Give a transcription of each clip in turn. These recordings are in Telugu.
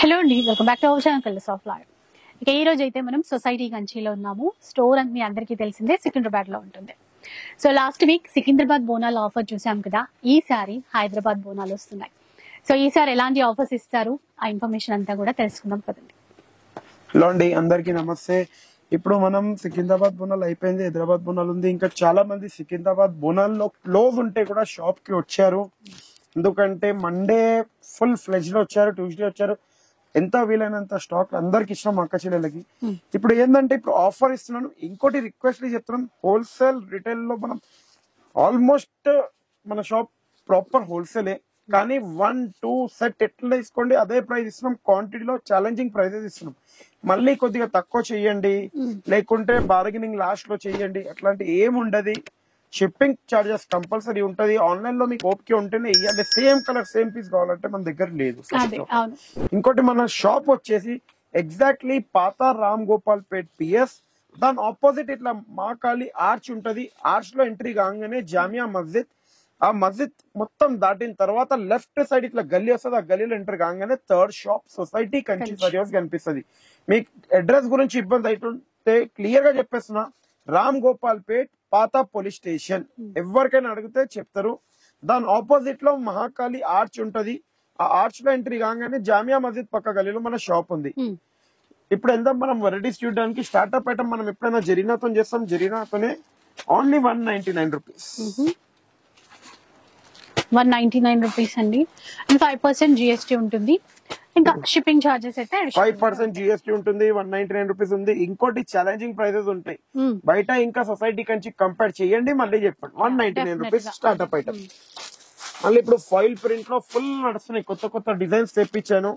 హలో అండి, welcome back to our channel colours of life. ఇక ఈ రోజు అయితే మనం సొసైటీ కంచిలో ఉన్నాము. స్టోర్ అని మీ అందరికీ తెలిసిందే, సికింద్రాబాద్ లో ఉంటుంది. So last week Secunderabad Bonalu offer చూసాం కదా. ఈసారి హైదరాబాద్ బోనాలు వస్తున్నాయి. సో ఈసారి ఎలాంటి ఆఫర్స్ ఇస్తారు, ఆ ఇన్ఫర్మేషన్ అంతా కూడా తెలుసుకుందాం కదండి. హలో అండి, అందరికి నమస్తే. ఇప్పుడు మనం సికింద్రాబాద్ బోనాలు అయిపోయింది, హైదరాబాద్ బోనాలు ఉంది. ఇంకా చాలా మంది సికింద్రాబాద్ బోనాల్లో క్లోజ్ ఉంటే కూడా షాప్ కి వచ్చారు. ఎందుకంటే మండే ఫుల్ ఫ్లెజ్ లో వచ్చారు, ట్యూస్డే వచ్చారు. ఎంత వీలైనంత స్టాక్ అందరికి ఇష్టం మా అక్క చెల్లెలకి. ఇప్పుడు ఏంటంటే ఇప్పుడు ఆఫర్ ఇస్తున్నాను. ఇంకోటి రిక్వెస్ట్ చెప్తున్నాను, హోల్సేల్ రిటైల్ లో మనం ఆల్మోస్ట్ మన షాప్ ప్రాపర్ హోల్సేలే, కానీ 1-2 సెట్ ఎట్లా తీసుకోండి అదే ప్రైస్ ఇస్తున్నాం. క్వాంటిటీలో ఛాలెంజింగ్ ప్రైజెస్ ఇస్తున్నాం. మళ్ళీ కొద్దిగా తక్కువ చెయ్యండి, లేకుంటే బార్గెనింగ్ లాస్ట్ లో చెయ్యండి, అట్లాంటి ఏముండదు. షిప్పింగ్ చార్జెస్ కంపల్సరీ ఉంటది. ఆన్లైన్ లో మీకు ఓపిక ఉంటేనే ఇవ్వాలి. సేమ్ కలర్ సేమ్ పీస్ కావాలంటే మన దగ్గర లేదు. ఇంకోటి మన షాప్ వచ్చేసి ఎగ్జాక్ట్లీ పాత రామ్ గోపాల్ పేట్ పిఎస్, దాని ఆపోజిట్ ఇట్లా మాకాలి ఆర్చ్ ఉంటది. ఆర్చ్ లో ఎంట్రీ కాగానే జామియా మస్జిద్, ఆ మస్జిద్ మొత్తం దాటిన తర్వాత లెఫ్ట్ సైడ్ ఇట్లా గల్లీ వస్తుంది. ఆ గల్లీలో ఎంటర్ కాగానే third shop society Kanchi service కనిపిస్తుంది. మీకు అడ్రస్ గురించి ఇబ్బంది అవుతుంటే క్లియర్ గా చెప్పేస్తున్నా, రామ్ గోపాల్ పేట్ పాత పోలీస్ స్టేషన్. ఎవరికైనా అడిగితే చెప్తారు. దాని ఆపోజిట్ లో మహాకాళి ఆర్చ్ ఉంటది. ఆ ఆర్చ్ లో ఎంట్రీ కాగానే జామియా మస్జిద్ పక్క గల్లీలో మన షాప్ ఉంది. ఇప్పుడు ఎంత మనం వెరైటీస్ చూడడానికి స్టార్ట్అప్ ఐటమ్ మనం ఎప్పుడైనా జరీనాతో చేస్తాం. జరీనాతోనే ఓన్లీ 199 రూపీస్. 199 రూపీస్ అండి. 5% జిఎస్టీ ఉంటుంది. ఇంకా షిప్పింగ్ చార్జెస్ అయితే 5% జిఎస్టీ ఉంటుంది. 199 రూపీస్ ఉంది. ఇంకోటి ఛాలెంజింగ్ ప్రైజెస్ ఉంటాయి బయట. ఇంకా సొసైటీ కంచి కంపేర్ చేయండి, మళ్ళీ చెప్పండి. 199 రూపీస్ స్టార్ట్అప్ ఐటమ్. మళ్ళీ ఇప్పుడు ఫాయిల్ ప్రింట్ లో ఫుల్ నడుస్తున్నాయి. కొత్త కొత్త డిజైన్స్ తెప్పించాను.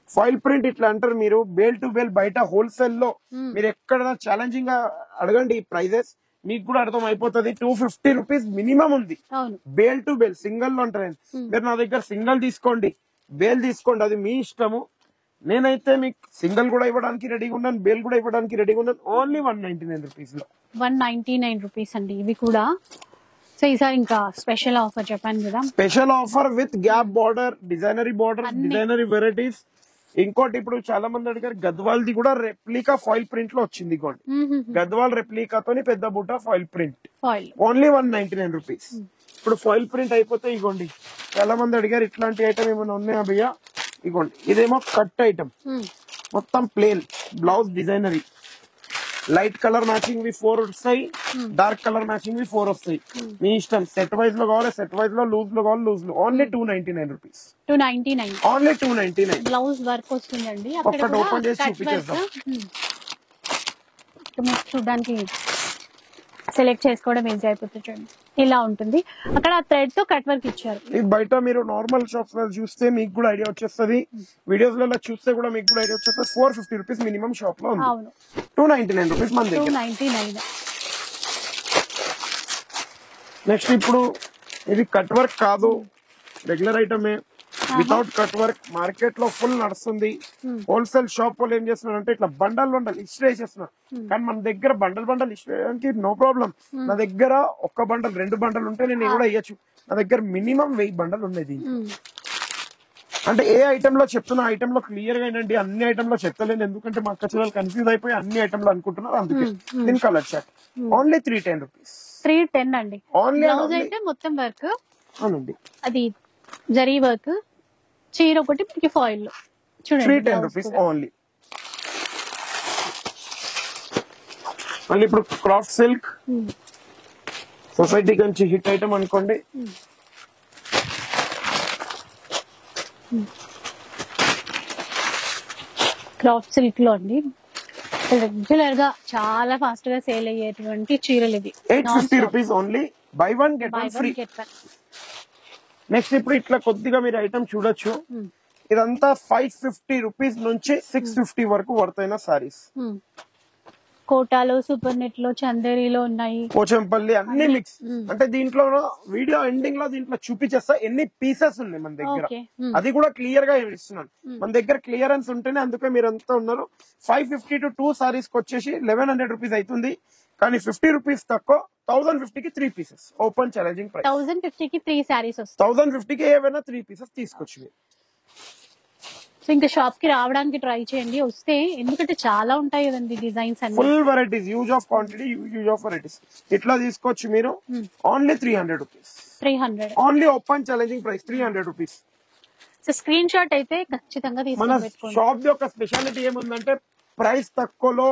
ఫాయిల్ ప్రింట్ ఇట్లా అంటారు మీరు, బేల్ టు బేల్ బయట హోల్సేల్ లో మీరు ఎక్కడ ఛాలెంజింగ్ గా అడగండి ప్రైజెస్, మీకు కూడా అర్థం అయిపోతుంది. 250 రూపీస్ మినిమం ఉంది బేల్ టు బేల్. సింగిల్ లో ఉంటారు. మీరు నా దగ్గర సింగిల్ తీసుకోండి, బేల్ తీసుకోండి, అది మీ ఇష్టము. నేనైతే మీకు సింగిల్ కూడా ఇవ్వడానికి రెడీగా ఉన్నాను, బేల్ కూడా ఇవ్వడానికి రెడీగా ఉన్నాను. ఓన్లీ 199 రూపీస్ లో. 199 రూపీస్ అండి ఇవి కూడా. సో ఈసారి ఇంకా స్పెషల్ ఆఫర్ చెప్పాను కదా, special offer with gap border, designery border, designery varieties. ఇంకోటి ఇప్పుడు చాలా మంది అడిగారు, గద్వాల్ ది కూడా రెప్లికా ఫాయిల్ ప్రింట్ లో వచ్చింది. ఇంకోటి గద్వాల్ రెప్లికాతో పెద్ద బుట్ట ఫాయిల్ ప్రింట్, ఓన్లీ 199 రూపీస్. ఇప్పుడు ఫాయిల్ ప్రింట్ అయిపోతే ఇగోండి, చాలా మంది అడిగారు ఇట్లాంటి ఐటమ్ ఏమైనా ఉన్నాయా భయ్యా. ఇగోండి, ఇదేమో కట్ ఐటమ్, మొత్తం ప్లేన్ బ్లౌజ్ డిజైనరీ. లైట్ కలర్ మ్యాచింగ్ వి 4 వస్తాయి, డార్క్ కలర్ మ్యాచింగ్ వి 4 వస్తాయి. మీ ఇష్టం. సెట్ వైజ్ లో కావాలి సెట్ వైజ్ లో, లూజ్ లో కావాలి లూజ్ లో. Only 299 rupees. 299 only 299. Blouse work వస్తుందండి. ఒక్కటి ఓపెన్ చేసి చూపించేద్దాం. చూడడానికి సెలెక్ట్ చేసుకోవడం ఈజీ అయిపోతుంది. చూడండి ఇలా ఉంటుంది. అక్కడ థ్రెడ్ తో కట్ వర్క్ ఇచ్చారు. ఇది బయట మీరు నార్మల్ షాప్స్ లో చూస్తే మీకు కూడా ఐడియా వచ్చేస్తుంది. వీడియోస్ లలో చూస్తే కూడా మీకు కూడా ఐడియా వచ్చేస్తుంది. 450 రూపీస్ మినిమం షాప్ లో ఉంది. 299 రూపీస్ మన దగ్గర. 299. నెక్స్ట్ ఇప్పుడు ఇది కట్ వర్క్ కాదు, రెగ్యులర్ ఐటమే వితౌట్ కట్ వర్క్. మార్కెట్ లో ఫుల్ నడుస్తుంది. హోల్సేల్ షాప్ వాళ్ళు ఏం చేస్తున్నారు అంటే ఇట్లా బండల్ ఇస్త్రీ వేసేస్తున్నారు. కానీ మన దగ్గర బండల్ ఇస్త్రీ వేయడానికి నో ప్రాబ్లం. నా దగ్గర ఒక్క బండల్ 2 బండల్ ఉంటే నేను కూడా వేయచ్చు. నా దగ్గర మినిమం 1000 బండల్ ఉన్నాయి. అంటే ఏ ఐటమ్ లో చెప్తున్నా ఐటమ్ లో క్లియర్ గా ఏంటండి, అన్ని ఐటమ్ లో చెప్తలేను. ఎందుకంటే మా కచ్చలు కన్ఫ్యూజ్ అయిపోయి అన్ని ఐటమ్ లో అనుకుంటున్నారు. అందుకే దీని కలర్ షర్ట్ ఓన్లీ 310 రూపీస్. 310 అండి. బ్లౌజ్ అయితే మొత్తం వర్క్ అవునండి, అది జరీ వర్క్. చీర ఒకటి మీకు ఫాయిల్ లో చూడండి, 310 రూపీస్ ఓన్లీ. మళ్ళీ ఇప్పుడు craft silk society Kanchi hit item అనుకోండి. క్రాఫ్ట్ సిల్క్ లో అండి రెగ్యులర్ గా చాలా ఫాస్ట్ గా సేల్ అయ్యేటువంటి చీరలు ఇవి. 850 rupees only. By one get one free. Next ఇప్పుడు ఇట్లా కొద్దిగా మీరు ఐటమ్ చూడొచ్చు. ఇదంతా 550 రూపీస్ నుంచి 650 వరకు వర్తైన సారీస్. కోటాలో, సూపర్ నెట్ లో, చందేరిలో ఉన్నాయి, పోచంపల్లి అన్ని మిక్స్. అంటే దీంట్లో వీడియో ఎండింగ్ లో దీంట్లో చూపించేస్తా ఎన్ని పీసెస్ ఉన్నాయి మన దగ్గర. అది కూడా క్లియర్ గా ఇస్తున్నాను. మన దగ్గర క్లియరెన్స్ ఉంటేనే అందుకే మీరు అంతా ఉన్నారు. 550 to 2 సారీస్ వచ్చేసి 1100 రూపీస్ అవుతుంది. కానీ 50 రూపీస్ తక్కువ. 1050 కి 3 పీసెస్ ఓపెన్ ఛాలెంజింగ్ ప్రైస్. 1050 కి 3 సారీస్ వస్తాయి. 1050 కి ఏవైనా 3 పీసెస్ తీసుకోవచ్చు. సో ఇంకా షాప్ కి రావడానికి ట్రై చేయండి వస్తే, ఎందుకంటే చాలా ఉంటాయి కదండి డిజైన్స్ అన్ని. Full varieties, use of quantity, use of varieties. ఇట్లా తీసుకోవచ్చు మీరు. Only 300 rupees. 300. Only open challenging price 300 rupees. So screen shot అయితే ఖచ్చితంగా మన తీసుకొని పెట్టుకోండి. షాప్ యొక్క స్పెషాలిటీ ఏముందంటే ప్రైస్ తక్కువలో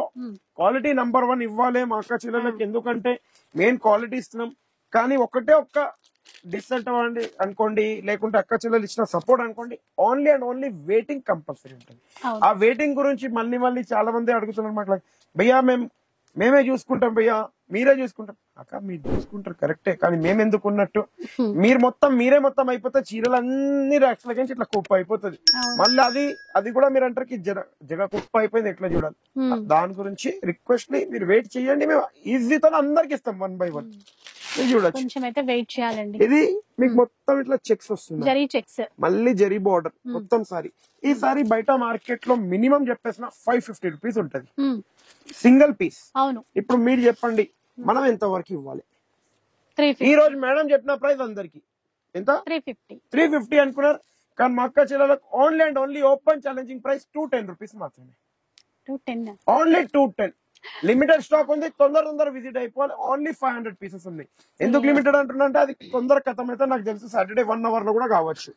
క్వాలిటీ నంబర్ 1 ఇవ్వాలి మా అక్క చెల్లెలకి. ఎందుకంటే మెయిన్ క్వాలిటీ ఇస్తున్నాం. కానీ ఒక్క డిసడ్వాంటేజ్ అనుకోండి, లేకుంటే అక్క చెల్లెలు ఇచ్చిన సపోర్ట్ అనుకోండి, only and only waiting compulsory ఉంటుంది. ఆ వెయిటింగ్ గురించి మళ్ళీ చాలా మంది అడుగుతున్నారు మాట్లాడి, భయ్యా మేమే చూసుకుంటాం భయ్యా, మీరే చూసుకుంటాం. అక్క మీరు చూసుకుంటారు కరెక్టే, కానీ మేము ఎందుకు ఉన్నట్టు? మీరే మొత్తం అయిపోతే చీరలు అన్ని ర్యాక్స్ లకి ఇట్లా కుప్ప అయిపోతుంది. మళ్ళీ అది కూడా మీరు అంటారు జగ కుప్ప అయిపోయింది, ఎట్లా చూడాలి? దాని గురించి రిక్వెస్ట్ మీరు వెయిట్ చేయండి, మేము ఈజీతో అందరికి ఇస్తాం 1 by 1. చూడొచ్చు, కొంచెం అయితే వెయిట్ చేయాలండి. ఇది మీకు మొత్తం ఇట్లా చెక్స్ వస్తుంది, జరీ చెక్స్, మళ్ళీ జరీ బోర్డర్ మొత్తం సారీ. ఈ సారీ బయట మార్కెట్ లో మినిమం చెప్పేసిన 550 రూపీస్ ఉంటది సింగిల్ పీస్. అవును. ఇప్పుడు మీరు చెప్పండి మనం ఎంత వరకు ఇవ్వాలి? 350. ఈ రోజు మేడం చెప్పిన ప్రైస్ అందరికి ఎంత? 350 అనుకున్నారు. కానీ మా అక్క చెల్లెలకు only and only open challenging price 210 rupees మాత్రమే. 210. ఓన్లీ 210. లిమిటెడ్ స్టాక్ ఉంది, తొందర విజిట్ అయిపోవాలి. ఓన్లీ 500 పీసెస్ ఉన్నాయి. ఎందుకు లిమిటెడ్ అంటున్నా, అది తొందర ఖతం అయితే నాకు తెలుసు సాటర్డే 1 hour లో కూడా కావచ్చు.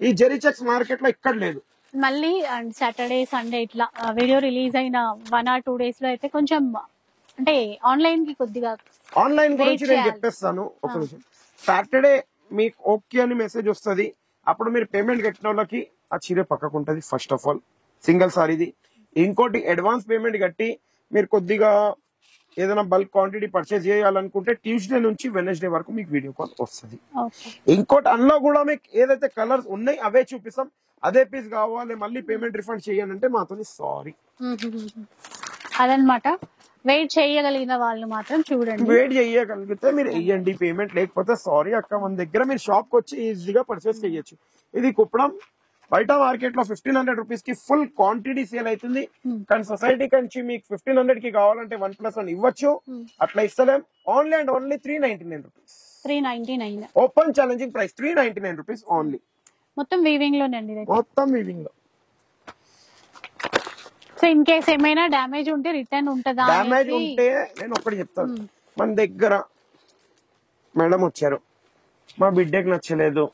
ఈ జెరీ చెక్స్ మార్కెట్ లో ఇక్కడ లేదు. మళ్ళీ సాటర్డే సండే ఇట్లా వీడియో రిలీజ్ అయిన 1 or 2 days లో అయితే కొంచెం అంటే ఆన్లైన్ కి కొద్దిగా ఆన్లైన్ గురించి నేను చెప్పేస్తాను. ఒక నిమిషం. సాటర్డే మీకు ఓకే అని మెసేజ్ వస్తుంది, అప్పుడు మీరు పేమెంట్ కట్టిన వాళ్ళకి ఆ చీర పక్కకు ఉంటుంది. ఫస్ట్ ఆఫ్ ఆల్ సింగిల్ సారీది. ఇంకోటి అడ్వాన్స్ పేమెంట్ కట్టి మీరు కొద్దిగా ఏదైనా బల్క్ క్వాంటిటీ పర్చేజ్ చేయాలనుకుంటే ట్యూస్డే నుంచి వెనస్డే వరకు మీకు వీడియో కాల్ వస్తుంది. ఇంకోటి అందులో కూడా మీకు ఏదైతే కలర్స్ ఉన్నాయి అవే చూపిస్తాం. అదే పీస్ కావాలి మళ్ళీ పేమెంట్ రిఫండ్ చేయాలంటే మాతో సారీ. అదనమాట. వెయిట్ చేయగలిగిన వాళ్ళు మాత్రం చూడండి. వెయిట్ చేయగలిగితే మీరు వెయ్యండి పేమెంట్, లేకపోతే సారీ అక్క మన దగ్గర మీరు షాప్ కి వచ్చి ఈజీగా పర్చేస్ చేయొచ్చు. ఇది కుప్పడం బయట మార్కెట్ లో 1500 రూపీస్ కి ఫుల్ క్వాంటిటీ సేల్ అవుతుంది. కానీ సొసైటీ నుంచి మీకు 1500 కి కావాలంటే 1+1 ఇవ్వచ్చు. అట్లా ఇస్తలేం. Only and only 399 rupees. 399 open challenging price 399 rupees only. మొత్తం వీవింగ్ లోనండి, మొత్తం వీవింగ్ లో. సో ఇన్ కేస్ ఏమైనా డ్యామేజ్ ఉంటే రిటర్న్ ఉంటుందా? డ్యామేజ్ ఉంటే నేను ఒకటి చెప్తాను. మన దగ్గర మేడం వచ్చారు, మా బిడ్డకి నచ్చలేదు,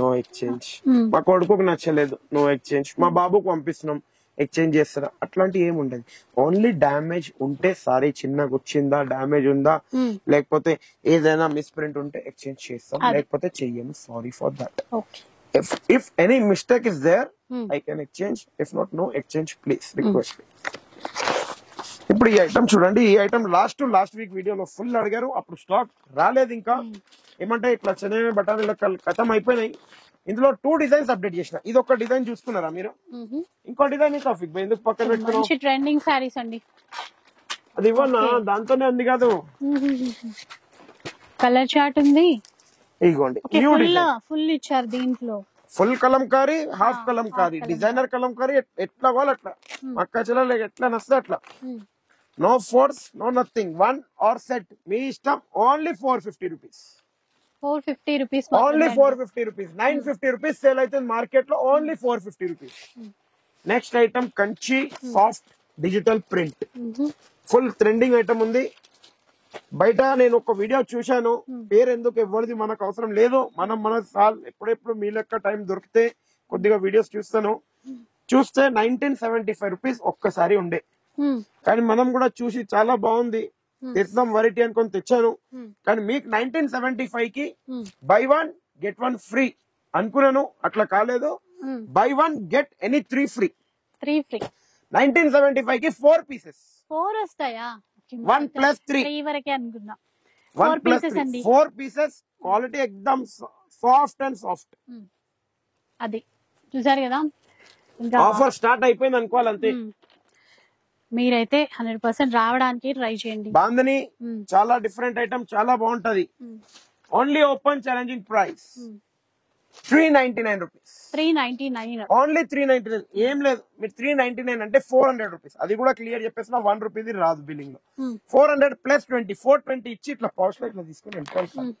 నో ఎక్స్చేంజ్. మా కొడుకుకి నచ్చలేదు, నో ఎక్స్చేంజ్. మా బాబుకు పంపిస్తున్నాం, ఎక్స్చేంజ్ చేస్తారా? అట్లాంటి ఏమి ఉండదు. ఓన్లీ డ్యామేజ్ ఉంటే సారీ చిన్నగా వచ్చిందా, డ్యామేజ్ ఉందా, లేకపోతే ఏదైనా మిస్ప్రింట్ ఉంటే ఎక్స్చేంజ్ చేస్తాం, లేకపోతే చెయ్యము. Sorry for that. If any mistake is there, I can exchange. If not, no exchange, please. Request. ఇప్పుడు ఈ ఐటమ్ చూడండి. ఈ ఐటమ్ లాస్ట్ వీక్ వీడియోలో ఫుల్ అడిగారు, అప్పుడు స్టాక్ రాలేదు. ఇంకా ఏమంటే ఇట్లా చెన్నై బఠానీల ఖతం అయిపోయినాయి. ఇందులో 2 డిజైన్స్ అప్డేట్ చేసిన. ఇది ఒక డిజైన్ చూసుకున్నారా మీరు? ఇంకో డిజైన్ టాపిక్ ఎందుకు పక్కన పెట్టుకున్నాం? ట్రెండింగ్ సారీస్ అండి. అది ఇవ్వనా? దాంతోనే ఉంది కాదు, కలర్ చార్ట్ ఉంది. ఇదిగోండి ఫుల్ ఇచ్చారు. దీంట్లో full Kalamkari, half Kalamkari, designer Kalamkari, ఎట్లా కావాలి అట్లా. అక్క చెల్లెలు ఎట్లా నస్తే అట్లా. No force, no nothing. 1 or set మీ ఇష్టం. Only 450 rupees. 450 rupees. Only 450 rupees. 950 rupees sale అవుతుంది మార్కెట్ లో. Only 450 rupees. Next item Kanchi soft digital print. Full trending item ఉంది. బయట నేను ఒక వీడియో చూశాను, పేరు ఎందుకు ఎవరిది మనకు అవసరం లేదు. మన ఎప్పుడెప్పుడు మీ లెక్క టైం దొరికితే కొద్దిగా వీడియోస్ చూస్తే 1975 రూపీస్ ఒక్కసారి ఉండే. కానీ మనం కూడా చూసి చాలా బాగుంది, తెచ్చాం వెరైటీ అనుకొని తెచ్చాను. కానీ మీకు 1975 కి బై 1 get 1 ఫ్రీ అనుకున్నాను, అట్లా కాలేదు. By 1 get any 3 free. 1975 కి 4 పీసెస్. 4 వస్తాయా? 1+3 వరకే అనుకున్నా. 1+3 4 పీసెస్. క్వాలిటీ ఎక్దమ్ సాఫ్ట్ అండ్ సాఫ్ట్. అది చూసారు కదా. ఆఫర్ స్టార్ట్ అయిపోయింది అనుకోవాలి అంతే. మీరైతే 100% రావడానికి ట్రై చేయండి. బాందని చాలా డిఫరెంట్ ఐటమ్, చాలా బాగుంటది. Only open challenging price 399 rupees. 399 only 399. ఏం లేదు, మీరు 399 అంటే 400 రూపీస్. అది కూడా క్లియర్ చెప్పేసిన 1 రూపీది రాదు బిల్లింగ్ లో. 400 + 20 420 ఇచ్చి ఇట్లా పౌచ్ లో ఇట్లా తీసుకుని వెళ్ళిపోవాలి.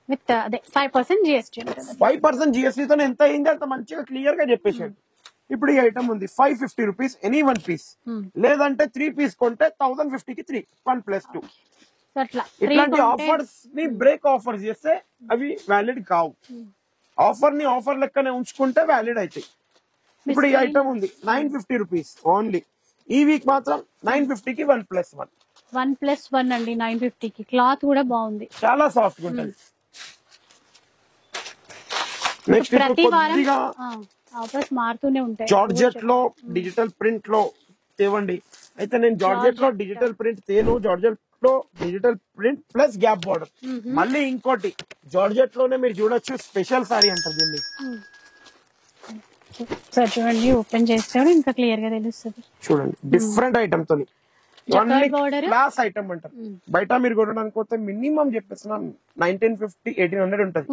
విత్ అదే 5% GST ఉంటుంది. 5% GST తో ఎంత అయింది అంత మంచిగా క్లియర్ గా చెప్పేసాడు. ఇప్పుడు ఈ ఐటమ్ ఉంది 550 రూపీస్ ఎనీ వన్ పీస్, లేదంటే 3 పీస్ కొంటే 1050 కి 3 1+2. సో అట్లా ఇట్లాంటి ఆఫర్స్ ని బ్రేక్ ఆఫర్స్ చేస్తే అవి వ్యాలిడ్ కావు. ఆఫర్ ని ఆఫర్ లెక్కనే ఉంచుకుంటే వ్యాలిడ్ అవుతాయి. ఇప్పుడు ఈ ఐటమ్ ఉంది 950 రూపీస్ ఓన్లీ. ఈ వీక్ మాత్రం 950 కి 1+1. 1+1 అండి 950 కి. క్లాత్ కూడా బాగుంది, చాలా సాఫ్ట్ గా ఉంటుంది. నెక్స్ట్ ప్రతి వారం కొద్దిగా ఆఫర్స్ మారుతూనే ఉంటాయి. జార్జెట్ లో డిజిటల్ ప్రింట్ లో తేవండి. అయితే నేను జార్జెట్ లో డిజిటల్ ప్రింట్ తేను. జార్జెట్ లో digital print plus gap border. మళ్ళీ ఇంకోటి జార్జెట్ లోనే మీరు చూడొచ్చు స్పెషల్ సారీ అంటారు దీన్ని. సార్ చూడండి, ఓపెన్ చేస్తే ఇంకా క్లియర్ గా తెలుస్తుంది. చూడండి డిఫరెంట్ ఐటమ్ తోని క్లాస్ ఐటమ్ అంటారు. బయట మీరు కొనడానికి పోతే మినిమం చెప్పేసిన 1950 1800 ఉంటది.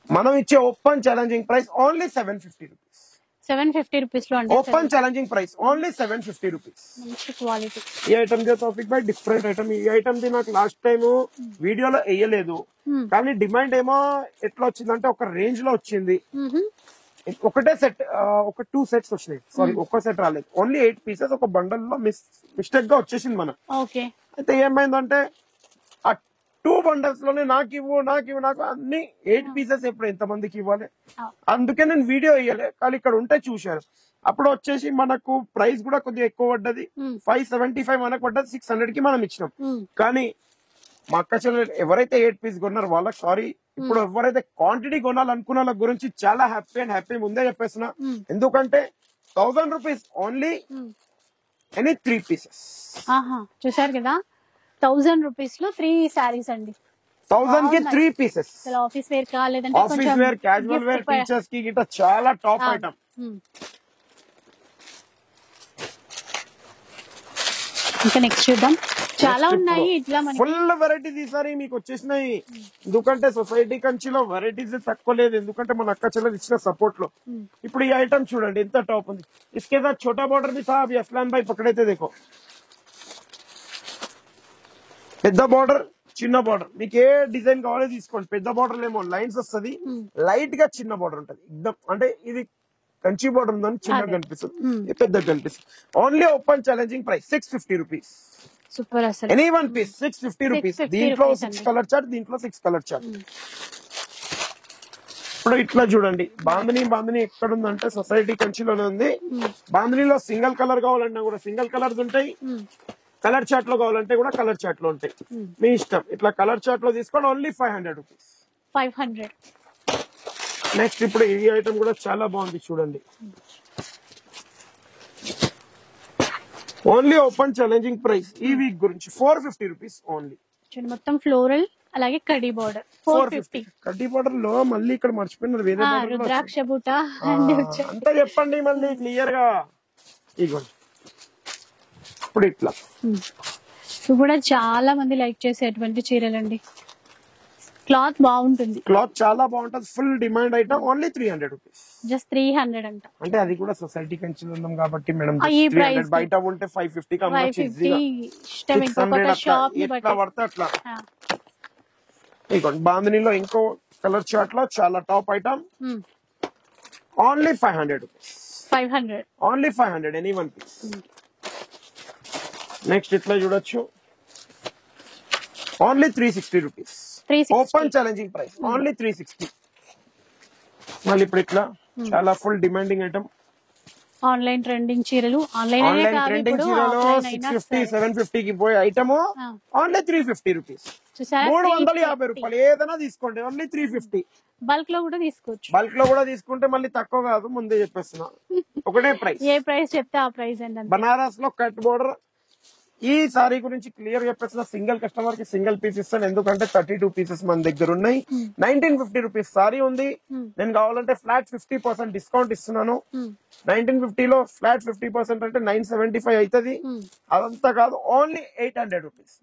మనం ఇచ్చే open challenging price only 750 rupees. 750 rupees లో అంటే open challenging price only 750 rupees. మంచి క్వాలిటీ. ఈ item the topic by different item. ఈ ఐటమ్ ది నాకు లాస్ట్ టైం వీడియోలో వేయలేదు, కానీ డిమాండ్ ఏమో ఎట్లా వచ్చిందంటే ఒక రేంజ్ లో వచ్చింది. ఒకటే సెట్, ఒక 2 సెట్స్ వచ్చినాయి. సారీ, ఒక్క సెట్ రాలేదు. ఓన్లీ 8 పీసెస్ ఒక బండల్ లో మిస్టేక్ గా వచ్చేసింది మనం. అయితే ఏమైందంటే ఆ 2 బండల్స్ లోనే నాకు అన్ని 8 పీసెస్ ఎప్పుడు ఎంతమందికి ఇవ్వాలి, అందుకే నేను వీడియో ఇవ్వలే. కానీ ఇక్కడ ఉంటే చూశారు. అప్పుడు వచ్చేసి మనకు ప్రైస్ కూడా కొద్దిగా ఎక్కువ పడ్డది. 575 మనకు పడ్డది, 600 కి మనం ఇచ్చినాం. కానీ మా అక్క చెల్లెలు ఎవరైతే 8 పీస్ కొన్నారో వాళ్ళకి సారీ. ఇప్పుడు ఎవరైతే క్వాంటిటీ కొనాలనుకున్న వాళ్ళ గురించి చాలా హ్యాపీ ముందే చెప్పేస్తున్నా. ఎందుకంటే 1000 రూపీస్ ఓన్లీ ఎనీ 3 పీసెస్. చూసారు కదా, 1000 రూపీస్ లో 3 సారీస్ అండి. 1000 కి 3 పీసెస్. ఆఫీస్ వేర్ కాలేదంటే office wear, casual wear, teachers కి గిట్ట చాలా టాప్ ఐటమ్. ఇంకా నెక్స్ట్ చూద్దాం. చాలా ఉన్నాయి ఇట్లా ఫుల్ వెరైటీస్ ఈసారి మీకు వచ్చేసినాయి. ఎందుకంటే సొసైటీ కంచిలో వెరైటీస్ తక్కువ లేదు, ఎందుకంటే మన అక్క చెల్లెలు ఇచ్చిన సపోర్ట్ లో. ఇప్పుడు ఈ ఐటమ్ చూడండి ఎంత టాప్ ఉంది. इसके साथ छोटा बॉर्डर भी था. अभी असलान भाई पकड़े थे, देखो పెద్ద బార్డర్ చిన్న బార్డర్. మీకు ఏ డిజైన్ కావాలో తీసుకోండి. పెద్ద బార్డర్ ఏమో లైన్స్ వస్తుంది, లైట్ గా చిన్న బార్డర్ ఉంటది. అంటే ఇది కంచి బార్డర్ ఉందని చిన్నగా కనిపిస్తుంది, పెద్దగా కనిపిస్తుంది. Only open challenging price 650 rupees. Super అసలు. Any one piece 650 rupees. దీంట్లో 6 కలర్ చార్ట్, దీంట్లో 6 కలర్ చార్ట్. ఇప్పుడు ఇట్లా చూడండి, బాంధనీ ఎక్కడ ఉందంటే సొసైటీ కంచిలోనే ఉంది. బాంధనీలో సింగిల్ కలర్ కావాలన్నా కూడా సింగిల్ కలర్స్ ఉంటాయి, కలర్ చార్ట్ లో కావాలంటే కూడా కలర్ చార్ట్ లో ఉంటాయి. మీ ఇష్టం. ఇట్లా కలర్ చార్ట్ లో తీసుకోండి. Only 500 rupees. 500. నెక్స్ట్ ఇప్పుడు ఈ ఐటమ్ కూడా చాలా బాగుంది చూడండి. ఓన్లీ ఓపెన్ ఛాలెంజింగ్ ప్రైస్ ఈ వీక్ గురించి 450 రూపీస్ ఓన్లీ. మొత్తం ఫ్లోరల్, అలాగే కడ్డీ బార్డర్ 450. కడ్డీ బార్డర్ లో మళ్ళీ ఇక్కడ మర్చిపోయినారు వేరే రుద్రాక్ష బూట అంతా చెప్పండి మళ్ళీ క్లియర్ గా. ఇగోండి ఇప్పుడు ఇట్లా ఇవి కూడా చాలా మంది లైక్ చేసేటువంటి చీరలండి. క్లాత్ బాగుంటుంది, క్లాత్ చాలా బాగుంటుంది. Full demand item. Only 300 rupees. Just 300 అంట. అంటే అది కూడా సొసైటీ కంచిలో ఉన్నాం కాబట్టి మేడం, ఈ ప్రైస్ బయట ఉంటే 550 కమ్మొచ్చు. ఇష్టం ఇంకొక షాప్ ని బట్టి ఎట్లా పడితే అట్లా. ఇగోండి బాంధనీలో ఇంకో కలర్ చార్ట్ లో చాలా top item. Only 500 rupees. 500. Only 500 any one piece. Next ఇట్లా చూడొచ్చు. Only 360 rupees. Open challenging price only 360. మళ్ళీ ఇప్పుడు ఇట్లా చాలా full demanding item. Online trending చీరలు, ఆన్లైన్ ట్రెండింగ్ చీరలు 650 750 కి పోయే ఐటమ్ ఓన్లీ 350 రూపీస్. 350 రూపాయలు ఏదైనా తీసుకోండి. ఓన్లీ 350. బల్క్ లో కూడా తీసుకోవచ్చు. బల్క్ లో కూడా తీసుకుంటే మళ్ళీ తక్కువ కాదు, ముందే చెప్పేస్తున్నా. ఒకటే ప్రైస్. ఏ ప్రైస్ చెప్తే ఆ ప్రైస్ అండి. బనారస్ లో కట్ బోర్డర్. ఈ సారీ గురించి క్లియర్ చెప్పేసిన సింగిల్ కస్టమర్ కి సింగిల్ పీస్ ఇస్తాను, ఎందుకంటే 32 పీసెస్ మన దగ్గర ఉన్నాయి. 1950 రూపీస్ సారీ ఉంది. నేను కావాలంటే ఫ్లాట్ 50% డిస్కౌంట్ ఇస్తున్నాను. 1950 లో ఫ్లాట్ 50% అంటే 975 అవుతుంది. అదంతా కాదు, only 800 rupees.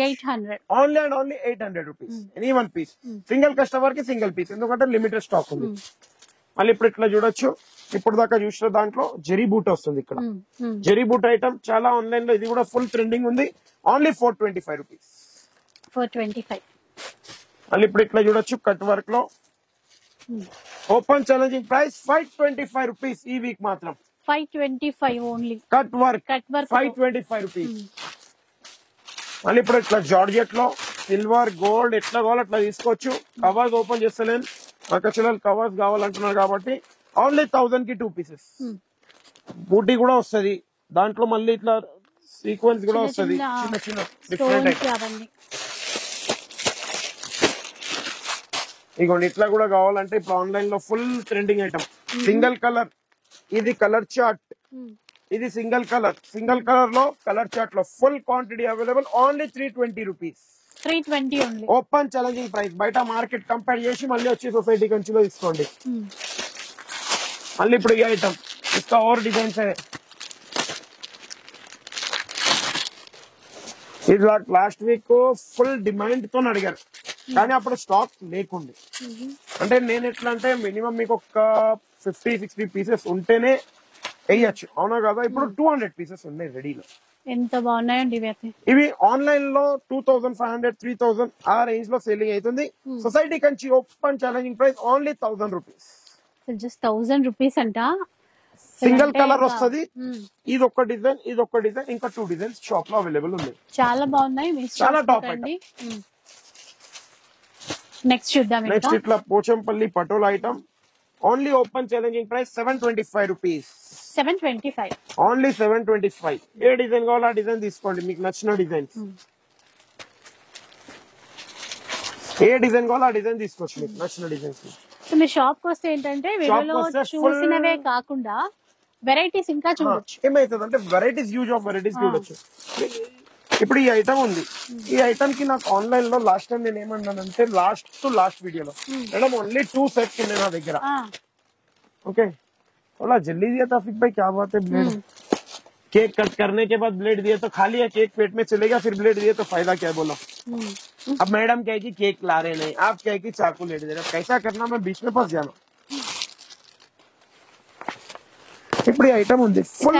800. Only and only 800 rupees any one piece. Single customer కి సింగిల్ పీస్, ఎందుకంటే లిమిటెడ్ స్టాక్ ఉంది. మళ్ళీ ఇప్పుడు ఇట్లా చూడొచ్చు. ఇప్పుడు దాకా చూసిన దాంట్లో జెరీ బూట్ వస్తుంది. ఇక్కడ జెరీ బూట్ ఐటమ్ చాలా ఆన్లైన్ లో, ఇది కూడా ఫుల్ ట్రెండింగ్ ఉంది. Only 425 rupees. 425. మళ్ళీ ఇప్పుడు ఇట్లా చూడొచ్చు కట్ వర్క్ లో ఓపెన్ ఛాలెంజింగ్ ప్రైస్ 525 రూపీస్ ఈ వీక్ మాత్రం. 525 ఓన్లీ. Cut work 525 rupees. మళ్ళీ ఇప్పుడు ఇట్లా జార్జెట్ లో సిల్వర్ గోల్డ్ ఎట్లా కావాలో అట్లా తీసుకోవచ్చు. కవర్స్ ఓపెన్ చేస్తలేను, అక్కడ కవర్స్ కావాలంటున్నారు కాబట్టి ఓన్లీ 1000 కి 2 పీసెస్. బూటీ కూడా వస్తుంది దాంట్లో, మళ్ళీ ఇట్లా సీక్వెన్స్ కూడా వస్తుంది, చిన్న చిన్న డిఫరెంట్. ఇగోండి ఇట్లా కూడా కావాలంటే ఇప్పుడు ఆన్లైన్ లో full trending item. Single colour, ఇది కలర్ చార్ట్, ఇది సింగిల్ కలర్. సింగిల్ కలర్ లో కలర్ చార్ట్ లో full quantity available only 320 rupees. 320 only. Open challenging price. బయట మార్కెట్ కంపేర్ చేసి మళ్ళీ వచ్చి సొసైటీ కంచిలో తీసుకోండి. మళ్ళీ ఇప్పుడు ఈ ఐటమ్ इसका और डिजाइन है. ఇలా లాస్ట్ వీక్ ఫుల్ డిమాండ్ తో అడిగారు కానీ అప్పుడు స్టాక్ లేకుండే. అంటే నేను ఎట్లా అంటే మినిమం మీకు ఒక 50-60 పీసెస్ ఉంటేనే వేయచ్చు, అవునా కదా. ఇప్పుడు 200 పీసెస్ ఉన్నాయి రెడీలో. ఎంత బాగున్నాయండి ఇవి. ఆన్లైన్ లో 2500-3000 ఆ రేంజ్ లో సేలింగ్ అవుతుంది. Society Kanchi open challenging price only 1000 rupees. Just 1000 rupees అంట. సింగిల్ కలర్ వస్తుంది. ఇది ఒక డిజైన్, ఇది ఒక డిజైన్, ఇంకా 2 డిజైన్స్ షాప్ లో అవైలబుల్ ఉంది. చాలా బాగున్నాయి, చాలా టాప్ అండి. నెక్స్ట్ చూద్దాం. నెక్స్ట్ ఇట్లా Pochampally Patola item only open challenging price 725 rupees. 725 only 725. ఏ డిజైన్ కావాలో ఆ డిజైన్ తీసుకోండి, మీకు నచ్చిన డిజైన్. ఏ డిజైన్ కావాలో ఆ డిజైన్ తీసుకోవచ్చు, మీకు నచ్చిన డిజైన్స్. సో మీ షాప్ కి వస్తే ఏంటంటే వీడియోలో చూసినవే కాకుండా వెరైటీస్ ఇంకా చూడొచ్చు. ఏమైతుంది అంటే వెరైటీస్, యూజ్ ఆఫ్ వెరైటీస్ చూడొచ్చు. ఇప్పుడు ఈ ఐటమ్ ఉంది, ఈ ఐటమ్ కి నాకు ఆన్లైన్ లో లాస్ట్ టైం నేను ఏమన్నానంటే లాస్ట్ వీడియోలో మేడం ఓన్లీ 2 సెట్స్ ఉన్నాయి నా దగ్గర. ओके थोड़ा जल्दी दिया था फिर भाई, क्या बात है. ब्लेड केक कट करने के बाद ब्लेड दिया तो खाली है, केक पेट में चलेगा, फिर ब्लेड दिया तो फायदा क्या है बोलो. अब मैडम कहेगी केक ला रहे नहीं, आप कहेगी चाकू लेट दे रहे, कैसा करना, मैं बीच में फंस जाना. ఇప్పుడు ఈ ఐటమ్ ఉంది ఫుల్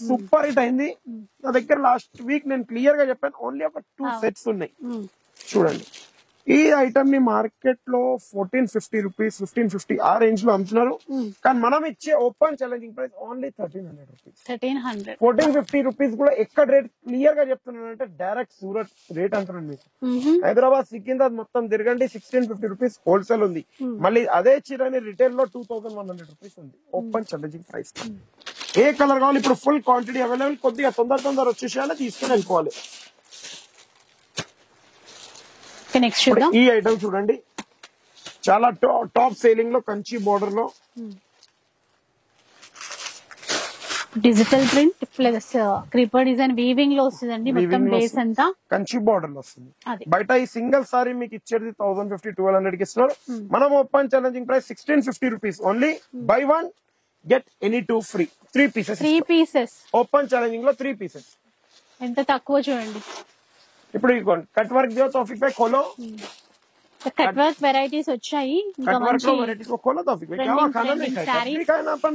సూపర్ హిట్ అయింది నా దగ్గర. లాస్ట్ వీక్ నేను క్లియర్ గా చెప్పాను ఓన్లీ ఒక 2 సెట్స్ ఉన్నాయి. చూడండి ఈ ఐటమ్ ని మార్కెట్ లో 1450 రూపీస్, 1550 ఆ రేంజ్ లో అమ్ముతున్నారు. కానీ మనం ఇచ్చే open challenging price only 1300 rupees. 1450 rupees కూడా ఎక్కడ రేట్ క్లియర్ గా చెప్తున్నాను అంటే డైరెక్ట్ సూరత్ రేట్ అంటున్నాను మీకు. హైదరాబాద్ సికింద్రాబాద్ మొత్తం తిరగండి 1650 రూపీస్ హోల్సేల్ ఉంది. మళ్ళీ అదే చీరని రిటైల్ లో 2100 రూపీస్ ఉంది ఓపెన్ ఛాలెంజింగ్ ప్రైస్. ఏ కలర్ కావాలి ఇప్పుడు ఫుల్ క్వాంటిటీ అవైలబుల్, కొద్దిగా తొందర వచ్చేసేయాలి, తీసుకుని వెళ్ళిపోవాలి. నెక్స్ట్ చూద్దాం. ఈ ఐటమ్ చూడండి చాలా టాప్ సేలింగ్ లో కంచి బోర్డర్ లో digital print plus creeper design weaving లో వస్తుందండి. మొత్తం బేస్ అంతా కంచి బోర్డర్ లో వస్తుంది. బయట ఈ సింగిల్ సారీ మీకు ఇచ్చేది 1050-1200 కి ఇస్తున్నారు. మనం open challenging price 1650 rupees only. Buy 1 get any 2 free. 3 pieces open challenging లో 3 పీసెస్. ఎంత తక్కువ చూడండి. ఇప్పుడు కట్ వర్క్ దియో तौफीक भाई खोलो. कट वर्क वेराइटीज వచ్చాయి. कट वर्क లో वेराइटीज को खोलो तौफीक भाई. क्या खाना नहीं खाया ना अपन,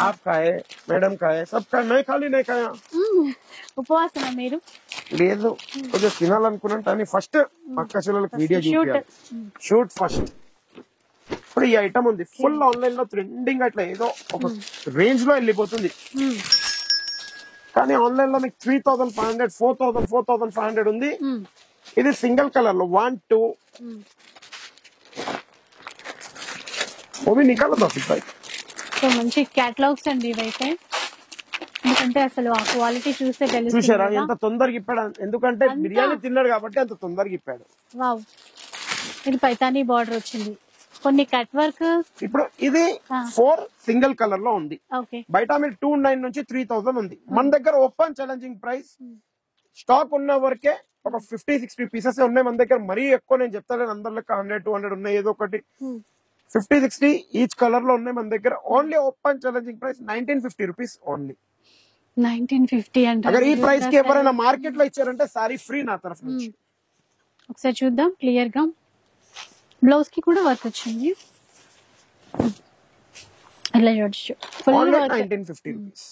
आप खाए, मैडम खाए, सब खाए, मैं खाली नहीं खाया. ఉపవాసన మీరు లేదు, కొంచెం తినాలనుకున్నాను కానీ ఫస్ట్ అక్క చెల్లెలకు వీడియో చూపించాలి, షూట్ ఫస్ట్. ఇప్పుడు ఈ ఐటమ్ ఉంది ఫుల్ ఆన్లైన్ లో ట్రెండింగ్, అట్లా ఏదో ఒక రేంజ్ లో వెళ్ళిపోతుంది. కానీ ఆన్లైన్ లో మీకు 3500, 4000, 4500 ఉంది. ఇది సింగిల్ కలర్ లో 1, 2 నికాలో భాయ్. సో మంచి క్యాటలాగ్స్ అండి ఇవైతే, ఎందుకంటే అసలు ఆ క్వాలిటీ చూస్తే తెలుస్తుంది. చూసారా ఎంత తొందరగా ఇప్పాడు, ఎందుకంటే బిర్యానీ తిన్నాడు కాబట్టి అంత తొందరగా ఇప్పాడు. వావ్, ఇది పైతానీ బార్డర్ వచ్చింది, కొన్ని కట్ వర్క్. ఇప్పుడు ఇది 4 సింగిల్ కలర్ లో ఉంది. బయట మీరు 2900 నుంచి 3000 ఉంది. మన దగ్గర ఓపెన్ ఛాలెంజింగ్ ప్రైస్ స్టాక్ ఉన్న వరకే ఒక 50-60 పీసెస్ ఉన్నాయి మన దగ్గర. మరీ ఎక్కువ నేను చెప్తాను, అందరిలో 100-200 ఉన్నాయి, ఏదో ఒకటి 50-60 ఈచ్ కలర్ లో ఉన్నాయి మన దగ్గర. Only open challenging price 1950 rupees only. 1950 అంటే అगर ఈ ప్రైస్ కి ఎవరైనా మార్కెట్ లో ఇచ్చారంటే సారీ ఫ్రీ నా తరఫు నుంచి. ఒకసారి చూద్దాం క్లియర్ గా. బ్లౌజ్ కి కూడా వర్క్ వచ్చింది. ఇలా చూడొచ్చు, ఫుల్ 1950 రూపీస్.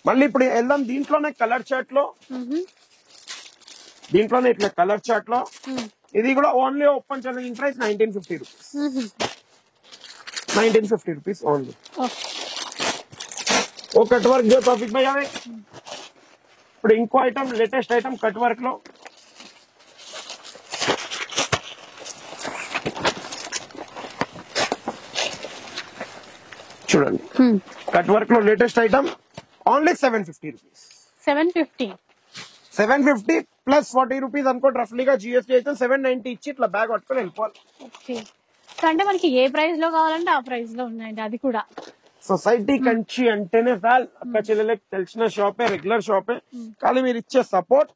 మళ్ళీ ఇప్పుడు వెళ్దాం దీంట్లోనే కలర్ చార్ట్ లో, దీంట్లోనే ఇట్లా కలర్ చార్ట్ లో ఇది కూడా only open challenging price 1950 rupees. 1950 rupees only. Okay. वो कट वर्क जो टॉपिक में जावे ఇప్పుడు ఇంకో item latest item cut work లో చూడండి, కట్ వర్క్ లో latest item only 750 rupees. 750 plus 40 rupees అనుకోండి రఫ్లీగా జిఎస్టీ అయితే 790 ఇచ్చి ఇట్లా బ్యాగ్ పట్టుకొని వెళ్ళిపోవాలి। ఓకే. సో అంటే మనకి ఏ ప్రైస్ లో కావాలంటే ఆ ప్రైస్ లో ఉన్నాయండి, అది కూడా సొసైటీ కంచి అంటేనే వాల్ అక్క చెల్లెలకి తెలిసిన షాపే, రెగ్యులర్ షాపే, కానీ మీరు ఇచ్చే సపోర్ట్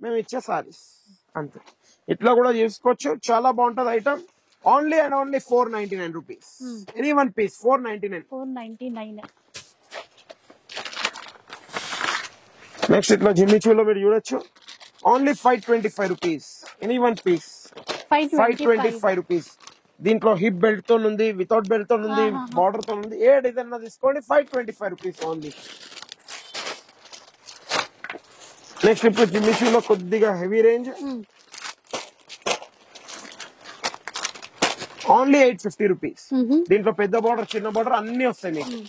మేము ఇచ్చే సారీస్ అంతే। ఇట్లా కూడా చేసుకోవచ్చు, చాలా బాగుంటది item. Only and only 499 rupees any one piece 499। 499. Next ఇట్లా జిమ్మిచూలో మీరు చూడొచ్చు, only 525 rupees any one piece 525 rupees. దీంట్లో హిప్ బెల్ట్ తో ఉంది, వితౌట్ బెల్ట్ తో ఉంది, బార్డర్ తో ఉంది, ఏ డిజైన్ తీసుకోండి 525 రూపీస్ ఓన్లీ। నెక్స్ట్ ఇప్పుడు జిమ్మిచూలో కొద్దిగా హెవీ రేంజ్ ఓన్లీ 850 రూపీస్। దీంట్లో పెద్ద బార్డర్ చిన్న బార్డర్ అన్ని వస్తాయి మీకు।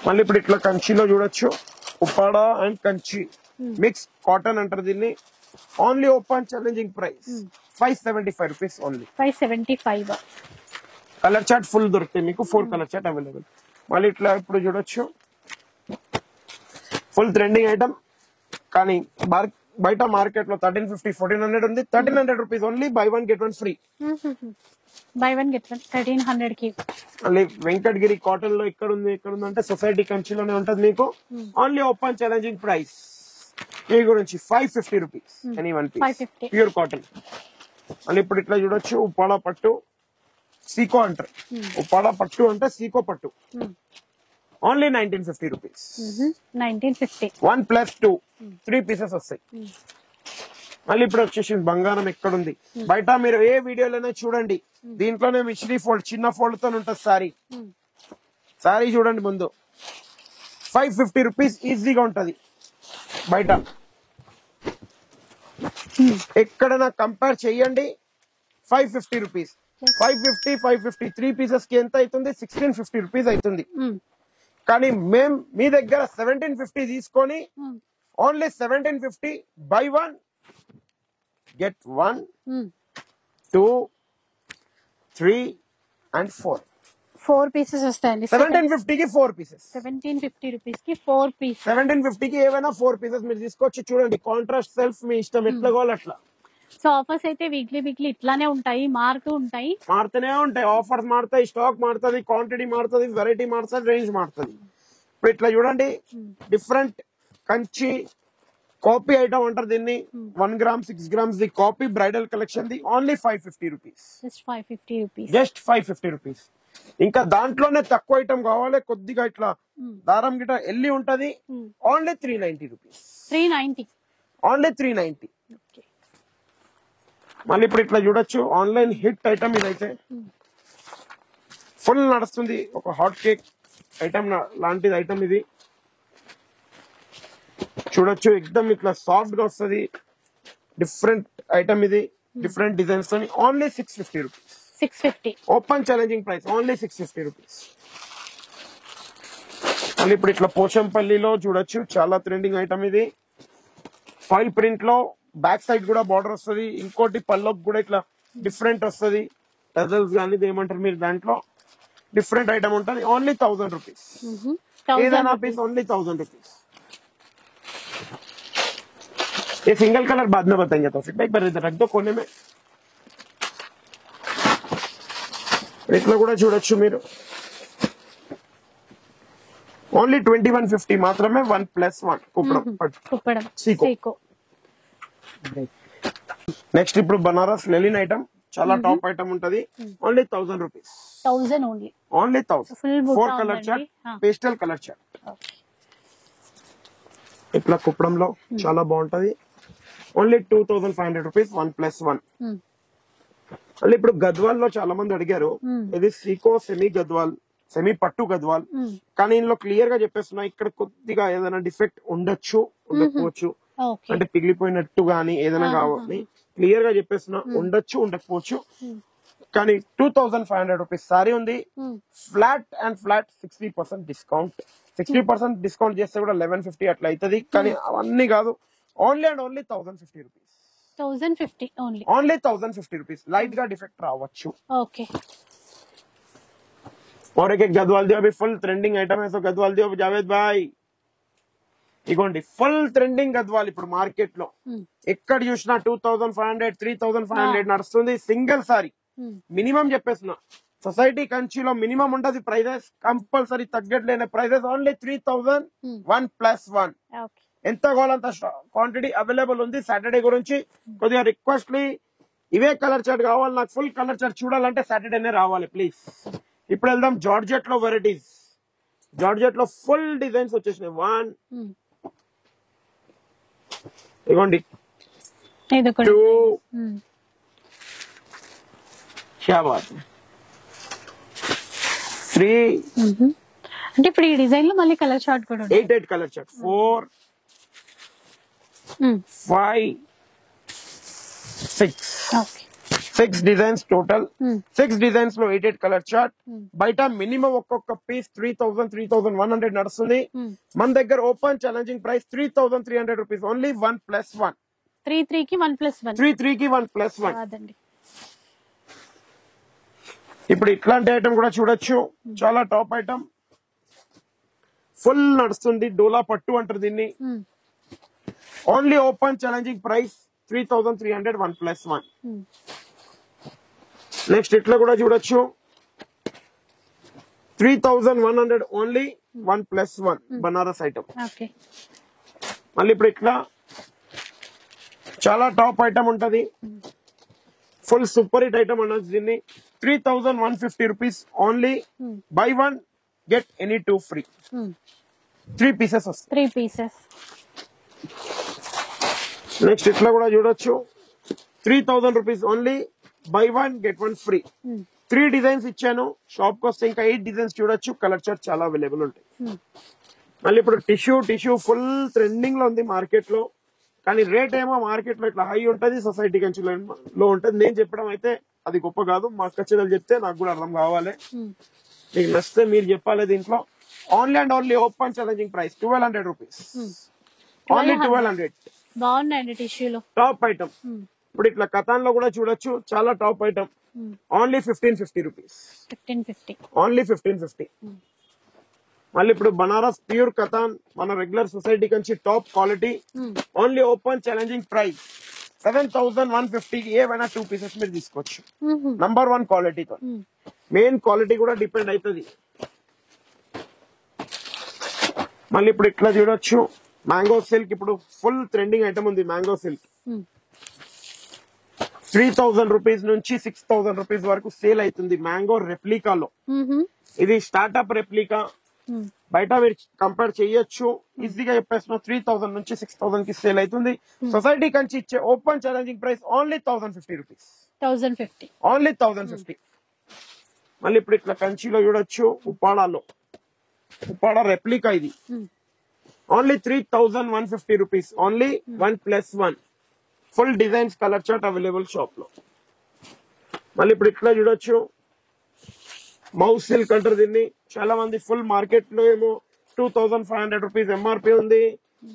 మళ్ళీ ఇప్పుడు ఇట్లా కంచిలో చూడొచ్చు, Uppada and Kanchi mix cotton అంటారు దీన్ని। Only open challenging price 575 rupees only. 575. Colour chart full దొరుకుతాయి మీకు, 4 కలర్ చార్ట్ అవైలబుల్। మళ్ళీ ఇట్లా ఇప్పుడు చూడొచ్చు, ఫుల్ ట్రెండింగ్ ఐటమ్, కానీ బయట మార్కెట్ లో 1350 1400 ఉంది, 1300 rupees only, by one get one free. By one get one 1300 కి। మళ్ళీ వెంకటగిరి కాటన్ లో ఎక్కడ ఉంది అంటే సొసైటీ కంచిలోనే ఉంటది మీకు। ఓన్లీ ఓపెన్ ఛాలెంజింగ్ ప్రైస్ మీ గురించి 550 rupees any one piece pure cotton. మళ్ళీ ఇప్పుడు ఇట్లా చూడొచ్చు, ఉప్పాడ పట్టు సీకో అంటారు, ఉప్పాడ పట్టు అంటే సీకో పట్టు ఓన్లీ 1950 రూపీస్। 1950 1 + 2 3 పీసెస్ వస్తాయి। మళ్ళీ ఇప్పుడు వచ్చేసి బంగారం ఎక్కడుంది బయట మీరు ఏ వీడియోలోనే చూడండి, దీంట్లోనే మిషరీ ఫోల్డ్ చిన్న ఫోల్డ్ తో ఉంటుంది సారీ చూడండి ముందు 550 రూపీస్ ఈజీగా ఉంటది బయట, ఎక్కడైనా కంపేర్ చెయ్యండి 550 రూపీస్। 550 3 పీసెస్ కి ఎంత అవుతుంది 1650 రూపీస్ అవుతుంది, కానీ మేము మీ దగ్గర 1750 తీసుకొని only 1750 by one get 1 2 3 and 4 pieces వస్తాయండి। 1750 కి 4 పీసెస్, 1750 రూపీస్ కి 4 పీస్। 1750 కి ఏవైనా 4 పీసెస్ మీరు తీసుకొచ్చి చూడండి, కాంట్రాస్ట్ సెల్ఫ్ మీ ఇష్టం ఎట్లా కావాలి అట్లా। సో ఆఫర్స్ అయితే వీక్లీ ఇట్లానే ఉంటాయి, మారుతూనే ఉంటాయి, ఆఫర్స్ మారుతాయి, స్టాక్ మారుతుంది, క్వాంటిటీ మారుతుంది, వెరైటీ మారుతుంది, రేంజ్ మారుతుంది। ఇప్పుడు ఇట్లా చూడండి, డిఫరెంట్ కంచి కాపీ ఐటమ్ అంటారు దీన్ని, 1 gram 6 grams the copy bridal collection the only 550 rupees, just 550 rupees. ఇంకా దాంట్లోనే తక్కువ ఐటమ్ కావాలి, కొద్దిగా ఇట్లా దారం గిట ఎల్లి ఉంటది, ఓన్లీ 390 రూపీస్, 390 ఓన్లీ 390। మళ్ళీ ఇప్పుడు ఇట్లా చూడొచ్చు, ఆన్లైన్ హిట్ ఐటమ్ ఇదైతే ఫుల్ నడుస్తుంది, ఒక హాట్ కేక్ ఐటమ్ లాంటిది ఐటమ్ ఇది చూడొచ్చు, ఎక్దమ్ ఇట్లా సాఫ్ట్ గా వస్తుంది, డిఫరెంట్ ఐటమ్ ఇది, డిఫరెంట్ డిజైన్స్ తో only 650 rupees, 650 open challenging price only 650 rupees. మళ్ళీ ఇప్పుడు ఇట్లా పోచంపల్లిలో చూడొచ్చు, చాలా ట్రెండింగ్ ఐటమ్ ఇది, ఫాయిల్ ప్రింట్ లో బ్యాక్ సైడ్ కూడా బార్డర్ వస్తుంది, ఇంకోటి పల్లోకి కూడా ఇట్లా డిఫరెంట్ వస్తుంది, టజల్స్ కానీ ఏమంటారు మీరు, దాంట్లో డిఫరెంట్ ఐటమ్ ఉంటుంది, ఓన్లీ 1000 రూపీస్, ఏదైనా పీస్ ఓన్లీ 1000 रुपीज। ये सिंगल कलर बाद में बताएंगे, तो फिर एक बार इधर रख दो कोने में। ఇట్లా కూడా చూడొచ్చు మీరు, ఓన్లీ 2150 మాత్రమే, 1+1 కుప్పడం సీకో। నెక్స్ట్ ఇప్పుడు బనారస్ లెలిన్ ఐటమ్, చాలా టాప్ ఐటమ్ ఉంటది, only 1000 rupees, 1000 only 1000। 4 colour chart, pastel colour chart, ఇట్లా కుప్పడంలో చాలా బాగుంటది, ఓన్లీ 2500 రూపీస్, 1+1। మళ్ళీ ఇప్పుడు గద్వాల్ లో చాలా మంది అడిగారు, ఇది సీకో సెమీ గద్వాల్, సెమీ పట్టు గద్వాల్, కానీ ఇందులో క్లియర్ గా చెప్పేస్తున్నా, ఇక్కడ కొద్దిగా ఏదైనా డిఫెక్ట్ ఉండొచ్చు, ఉండకపోవచ్చు, అంటే పిగిలిపోయినట్టు గానీ ఏదైనా కావాలి, క్లియర్ గా చెప్పేస్తున్నా, ఉండొచ్చు ఉండకపోవచ్చు, కానీ 2500 రూపీస్ సారీ ఉంది. Flat 60% discount. 60% డిస్కౌంట్ చేస్తే కూడా 1150 అట్లా అవుతుంది. కానీ అవన్నీ కాదు, only and only 1050 rupees. 1050 only. Only 1050 rupees. Light గా డిఫెక్ట్ రావచ్చు. ఓకే. और एक गदवाल दियो, अभी फुल ट्रेंडिंग आइटम है, तो गदवाल दियो जावेद भाई. ఇగోండి ఫుల్ ట్రెండింగ్ గద్వాల్ ఇప్పుడు మార్కెట్ లో ఎక్కడ చూసినా 2500 3500 నడుస్తుంది. సింగిల్ సారీ మినిమం చెప్పేస్తున్నా, సొసైటీ కంచిలో మినిమం ఉంటది ప్రైజెస్, కంపల్సరీ తగ్గట్లేని ప్రైజెస్. ఓన్లీ 3000 1+1. ఎంత కావాలంత క్వాంటిటీ అవైలబుల్ ఉంది. సాటర్డే గురించి కొద్దిగా రిక్వెస్ట్లీ, ఇవే కలర్ చార్ట్ కావాలి నాకు, ఫుల్ కలర్ చార్ట్ చూడాలంటే సాటర్డేనే రావాలి ప్లీజ్. ఇప్పుడు వెళ్దాం జార్జెట్ లో వెరైటీస్. జార్జెట్ లో ఫుల్ డిజైన్స్ వచ్చేసినాయి. 1 ఇగోండి 2 షాబాద్ 3 అంటే ఇప్పుడు ఈ డిజైన్ లో మళ్ళీ కలర్ చార్ట్ కూడా ఉంది. 8 colour chart 4 5 6. Okay. 6 designs total. 6 designs లో 8 కలర్ చార్ట్. బయట మినిమం ఒక్కొక్క పీస్ 3100 నడుస్తుంది. మన దగ్గర open challenging price 3300 rupees. Only 1+1. 33 కి 1+1. 33 కి 1+1. ఇప్పుడు ఇట్లాంటి ఐటమ్ కూడా చూడొచ్చు, చాలా టాప్ ఐటమ్, ఫుల్ నడుస్తుంది. డోలా పట్టు అంటారు దీన్ని. Only open challenging price 3300 1+1. Next ఇట్లా కూడా చూడొచ్చు 3100 ఓన్లీ 1+1 బనారస్ ఐటమ్. మళ్ళీ ఇప్పుడు ఇట్లా చాలా టాప్ ఐటమ్ ఉంటది, ఫుల్ సూపర్ హిట్ ఐటమ్ అన్నది దీన్ని. 3150 rupees only. Buy 1 get any 2 free. 3 pieces వస్తాయి. 3 పీసెస్. నెక్స్ట్ ఇట్లా కూడా చూడొచ్చు 3000 rupees only. Buy 1 get 1 free. 3 designs ఇచ్చాను. షాప్ కి వస్తే ఇంకా 8 డిజైన్స్ చూడొచ్చు. కలర్ చార్ట్ చాలా అవైలబుల్ ఉంటాయి. మళ్ళీ ఇప్పుడు టిష్యూ ఫుల్ ట్రెండింగ్ లో ఉంది మార్కెట్ లో, కానీ రేట్ ఏమో మార్కెట్ లో ఇట్లా హై ఉంటది, సొసైటీ కంచిలో లో ఉంటది. నేను చెప్పడం అయితే అది గొప్ప కాదు, మా ఖచ్చితంగా చెప్తే నాకు కూడా అర్థం కావాలి. మీకు నచ్చితే మీరు చెప్పాలి. దీంట్లో only and only open challenging price 1200 rupees. Only 1200. బాగున్నాయండి టిష్యూలో టాప్ ఐటమ్. ఇప్పుడు ఇట్లా కథాన్ లో కూడా చూడొచ్చు, చాలా top item. Only 1550 rupees. 1550. Only 1550. మళ్ళీ ఇప్పుడు బనారస్ ప్యూర్ కథాన్, మన regular society Kanchi top quality. Only open challenging price 7150. ఏవైనా 2 పీసెస్ మీరు తీసుకోవచ్చు. నంబర్ 1 క్వాలిటీతో. మెయిన్ క్వాలిటీ కూడా డిపెండ్ అవుతుంది. మళ్ళీ ఇప్పుడు ఇట్లా చూడొచ్చు మ్యాంగో సిల్క్. ఇప్పుడు ఫుల్ ట్రెండింగ్ ఐటమ్ ఉంది మ్యాంగో సిల్క్. 3000 రూపీస్ నుంచి 6000 రూపీస్ వరకు సేల్ అవుతుంది మ్యాంగో రెప్లికాలో. ఇది స్టార్ట్అప్ రెప్లికా. బయట మీరు కంపేర్ చేయొచ్చు, ఈజీగా చెప్పేస్తున్నా. 3000 నుంచి 6000 కి సేల్ అవుతుంది. సొసైటీ కంచి ఇచ్చే open challenging price only 1050 rupees. 1050. Only 1050. మళ్ళీ ఇప్పుడు ఇట్లా కంచిలో చూడొచ్చు ఉప్పాడాలో. ఉప్పాడా రెప్లికా ఇది. Only 3150 rupees. Only 1+1. Full designs colour chart available shop లో. మళ్ళీ ఇప్పుడు ఇట్లా చూడొచ్చు మౌస్ సిల్క్ అంటారు దీన్ని. చాలా మంది ఫుల్ మార్కెట్ లో ఏమో 2500 రూపీస్ ఎంఆర్పీ ఉంది,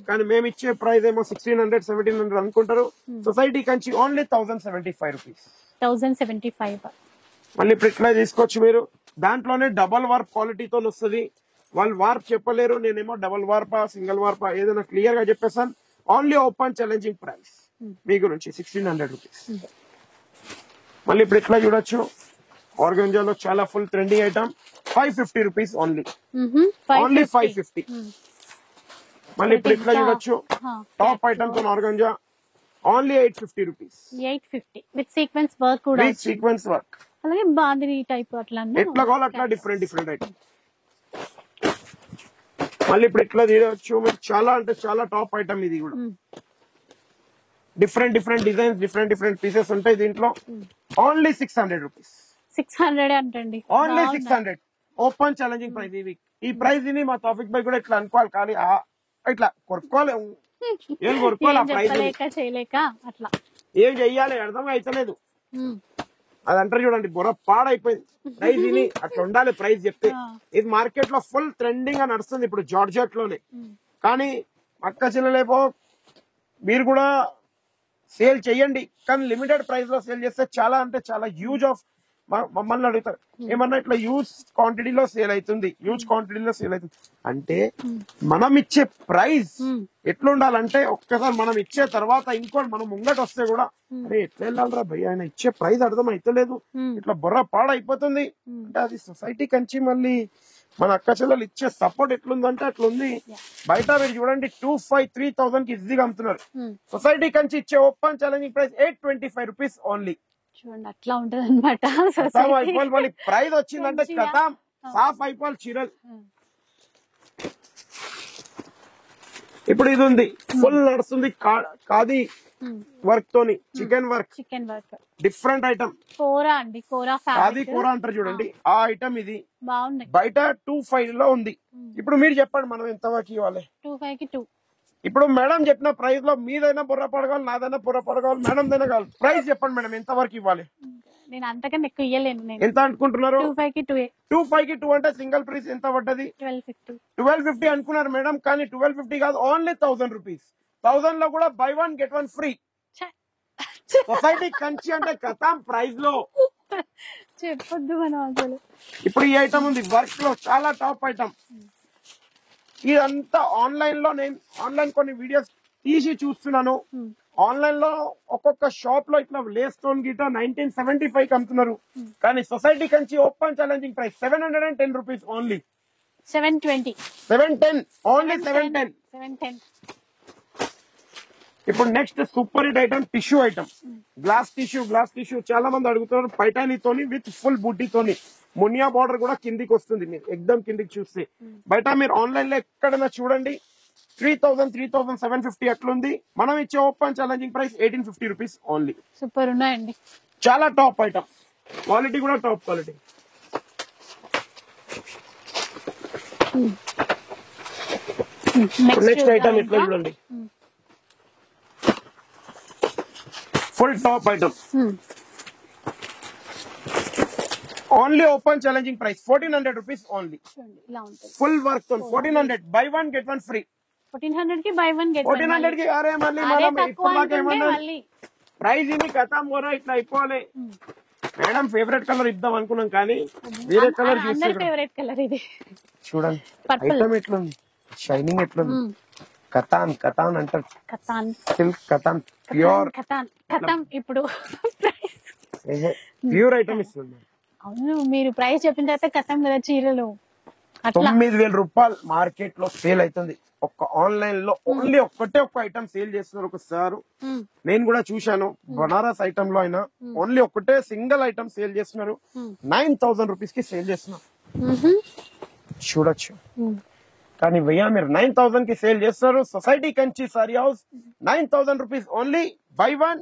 కానీ మేము ఇచ్చే ప్రైస్ ఏమో 1600 1700 అనుకుంటారు. Society Kanchi only 1075 rupees. 1075. మళ్ళీ ఇప్పుడు ఇట్లా తీసుకోవచ్చు మీరు. దాంట్లోనే డబల్ వార్ప్ క్వాలిటీతో వస్తుంది. వాళ్ళు వార్ప్ చెప్పలేరు, నేనేమో డబల్ వార్పా సింగిల్ వార్పా ఏదైనా క్లియర్ గా చెప్పేస్తాను. ఓన్లీ ఓపెన్ ఛాలెంజింగ్ ప్రైస్ మీ గురించి 1600 రూపీస్. మళ్ళీ ఇప్పుడు ఇట్లా చూడొచ్చు ఆర్గంజాలో చాలా full trending item. 550 rupees only. Only 550. మళ్ళీ ఇప్పుడు ఇట్లా చూడొచ్చు టాప్ ఐటమ్ తో organza. Only 850 rupees. 850 with sequence work కూడా. With sequence work. అలాగే బాందిని టైప్ అట్లా ఎట్లా కావాలి అట్లా డిఫరెంట్ ఐటమ్. మళ్ళీ ఇప్పుడు ఎట్లా తీయవచ్చు మీరు. చాలా అంటే చాలా టాప్ ఐటమ్ ఇది కూడా. డిఫరెంట్ డిజైన్స్, డిఫరెంట్ పీసెస్ ఉంటాయి దీంట్లో. Only 600 rupees. 600 అంటండి. ఓన్లీ 600. ఓపెన్ ఛాలెంజింగ్ ప్రైస్ ఇవి. ఈ ప్రైస్ ని మా టాపిక్ బై కూడా ఇట్లా అనుకోవాలి, కానీ ఇట్లా కొనుక్కోవాలి. ఏం కొనుక్కోవాలి ఆ ప్రైస్ చేయలేక అట్లా ఏం చెయ్యాలి అర్థం అయితలేదు. అది అంటారు చూడండి, బుర్ర పాడైపోయింది. ప్రైస్ ఇది అట్లా ఉండాలి, ప్రైస్ చెప్తే. ఇది మార్కెట్ లో ఫుల్ ట్రెండింగ్ గా నడుస్తుంది ఇప్పుడు జార్జెట్ లోనే. కానీ అక్క చెల్లెలేపో మీరు కూడా సేల్ చెయ్యండి, కానీ లిమిటెడ్ ప్రైస్ లో సేల్ చేస్తే చాలా అంటే చాలా యూజ్ ఆఫ్ మమ్మల్ని అడుగుతారు ఏమన్నా ఇట్లా యూజ్ క్వాంటిటీలో సేల్ అవుతుంది, యూజ్ క్వాంటిటీలో సేల్ అవుతుంది అంటే మనం ఇచ్చే ప్రైస్ ఎట్లుండాలంటే ఒక్కసారి మనం ఇచ్చే తర్వాత ఇంకోటి మనం ముంగట వస్తే కూడా అరే ఎట్లా వెళ్ళాలరా భయ్, ఆయన ఇచ్చే ప్రైస్ అర్థం అయితలేదు, ఇట్లా బుర్ర పాడైపోతుంది అంటే అది సొసైటీ కంచి మళ్ళీ మన అక్క చెల్లెలు ఇచ్చే సపోర్ట్ ఎట్లుందంటే అట్లుంది. బయట మీరు చూడండి 2,500-3,000 కి ఈజీగా అమ్ముతున్నారు. సొసైటీ కంచి ఇచ్చే open challenging price 825 rupees only. చూడండి అట్లా ఉంటది అనమాట. అయిపోవాలి ప్రైస్ వచ్చిందంటే కథం సాఫ్ అయిపోవాలి చీరలు. ఇప్పుడు ఇది ఉంది ఫుల్ నడుస్తుంది ఖాదీ వర్క్ తోని, చికెన్ వర్క్ డిఫరెంట్ ఐటమ్. కోరా అండి, కోరా ఖాదీ కోరా అంటారు చూడండి, ఆ ఐటమ్ ఇది బాగుంది. బయట 2,500 లో ఉంది. ఇప్పుడు మీరు చెప్పండి మనం ఎంత వరకు ఇవ్వాలి? 2,500 కి 2. ఇప్పుడు మేడం చెప్పిన ప్రైస్ లో మీదైనా బుర్ర పడగాలి, నాదైనా బుర్ర పడగాలి, మేడం దైనా కావాలి. ప్రైస్ చెప్పండి మేడం ఎంత వరకు ఇవ్వాలి? నేను అంతకన్నా ఎక్కువ ఇయ్యలేను. నేను ఎంత అనుకుంటున్నారు? 2,500 కి 2. 2,500 కి 2 అంటే సింగిల్ ప్రైస్ ఎంత పడ్డది? 1250 అనుకున్నారు మేడం, కానీ 1250 కాదు, ఓన్లీ 1000 రూపీస్. 1000 లో కూడా by 1 get 1 free. Society Kanchi అంటే కథం ప్రైస్ లో చెప్పొద్దు మనం అసలు. ఇప్పుడు ఈ ఐటమ్ ఉంది వర్క్ లో, చాలా టాప్ ఐటమ్. ఇదంతా ఆన్లైన్ లో, నేను ఆన్లైన్ కొన్ని వీడియోస్ తీసి చూస్తున్నాను. ఆన్లైన్ లో ఒక్కొక్క షాప్ లో ఇట్లా లేస్ స్టోన్ గిట 1975 కి అమ్ముతున్నారు, కానీ society Kanchi open challenging price 710 rupees only. 710 only 710. ఇప్పుడు next super hit item tissue item, glass tissue చాలా మంది అడుగుతున్నారు. పైటానీతోని విత్ ఫుల్ బుడ్డీతోని, మునియా బార్డర్ కూడా కిందికి వస్తుంది. మీరు ఎగ్దమ్ కిందికి చూస్తే బయట మీరు ఆన్లైన్ లో ఎక్కడైనా చూడండి 3,000, 3,750 అట్లుంది. మనం ఇచ్చే open challenging price 1850 rupees only. Super ఉన్నాయండి, చాలా టాప్ ఐటమ్, క్వాలిటీ కూడా టాప్ క్వాలిటీ. నెక్స్ట్ ఐటమ్ ఇట్లా చూడండి, full top item, only open challenging price 1,400 rupees only. Full work 1,400 by 1 get 1 free. 1,400 కి బై 1 get 1. 1,400 కి అరే మళ్ళీ మనం ఇప్పుడు నాకేమన్నా ప్రైస్ ఇది కథ మోరా ఇట్లా అయిపోవాలి. మేడం ఫేవరెట్ కలర్ ఇద్దాం అనుకున్నాం, కానీ వేరే కలర్ ఫేవరెట్ కలర్ ఇది. చూడండి ఐటమ్ ఎట్లుంది, షైనింగ్ ఎట్లుంది. కతాన్ అంటారు, సిల్క్ కతాన్, ప్యూర్ కతాన్. ఇప్పుడు ప్యూర్ ఐటమ్ ఇస్తుంది. అవును, మీరు ప్రైస్ చెప్పిన తర్వాత కథం కదా చీరలు. 9,000 రూపాయలు మార్కెట్ లో సేల్ అవుతుంది. ఒక్క ఆన్లైన్ లో ఓన్లీ ఒక్క ఐటమ్ సేల్ చేస్తున్నారు. ఒకసారి నేను కూడా చూశాను, బనారస్ ఐటమ్ లో అయినా ఓన్లీ ఒకటే సింగిల్ ఐటమ్ సేల్ చేస్తున్నారు. 9,000 రూపీస్ కి సేల్ చేస్తున్నారు, చూడొచ్చు. కానీ భయ్యా మీరు 9,000 కి సేల్ చేస్తున్నారు. Society Kanchi sari house 9,000 rupees only, buy 1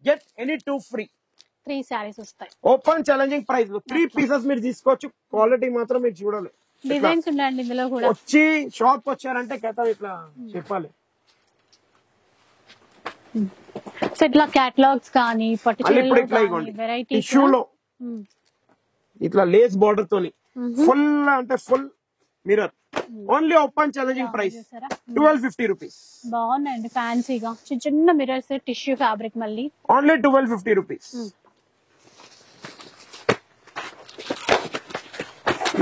get any 2 free. 3 saris వస్తాయి. ఓపెన్ ఛాలెంజింగ్ ప్రైస్ లో 3 పీసెస్ మీరు తీసుకోవచ్చు. క్వాలిటీ మాత్రం మీరు చూడాలి. డిజైన్స్ ఉన్నాయండి ఇందులో కూడా. వచ్చి షాప్ వచ్చారంటే కథ ఇట్లా చెప్పాలి. సో ఇట్లా క్యాటలాగ్స్ కానీ టిష్యూలో ఇట్లా లేస్ బార్డర్ తోని ఫుల్ అంటే full mirror, only open challenging price 1,250 rupees. బాగున్నాయండి ఫ్యాన్సీగా, చిన్న మిర్రర్స్, టిష్యూ ఫ్యాబ్రిక్, మళ్ళీ ఓన్లీ 1,250 రూపీస్.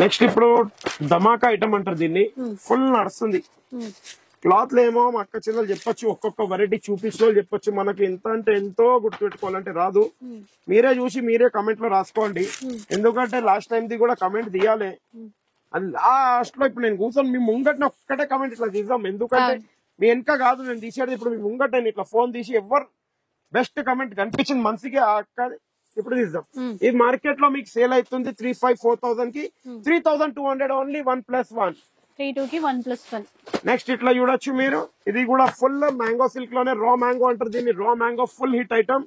నెక్స్ట్ ఇప్పుడు ధమాకా ఐటమ్ అంటారు దీన్ని, ఫుల్ నడుస్తుంది. క్లాత్ లో ఏమో మా అక్క చెల్లెలు చెప్పొచ్చు, ఒక్కొక్క వెరైటీ చూపించిన చెప్పొచ్చు. మనకి ఎంత అంటే ఎంతో గుర్తుపెట్టుకోవాలంటే రాదు. మీరే చూసి మీరే కమెంట్ లో రాసుకోండి, ఎందుకంటే లాస్ట్ టైం ది కూడా కమెంట్ తీయాలి. అది లాస్ట్ లో ఇప్పుడు నేను కూర్చొని మీ ముంగట్ని ఒక్కటే కమెంట్ ఇట్లా తీద్దాం, ఎందుకంటే మీ వెనక కాదు నేను తీసేది. ఇప్పుడు మీ ముంగట నేను ఇట్లా ఫోన్ తీసి ఎవరు బెస్ట్ కమెంట్ కనిపించింది మనసుకి ఇప్పుడు తీద్దాం. ఈ మార్కెట్ లో మీకు సేల్ అవుతుంది 3,500-4,000 కి 3,200 ఓన్లీ 1+1. 3,2 కి 1+1. నెక్స్ట్ ఇట్లా చూడొచ్చు మీరు, ఇది కూడా ఫుల్ మ్యాంగో సిల్క్ లోనే రా మ్యాంగో అంటారు దీన్ని. Raw mango full hit item,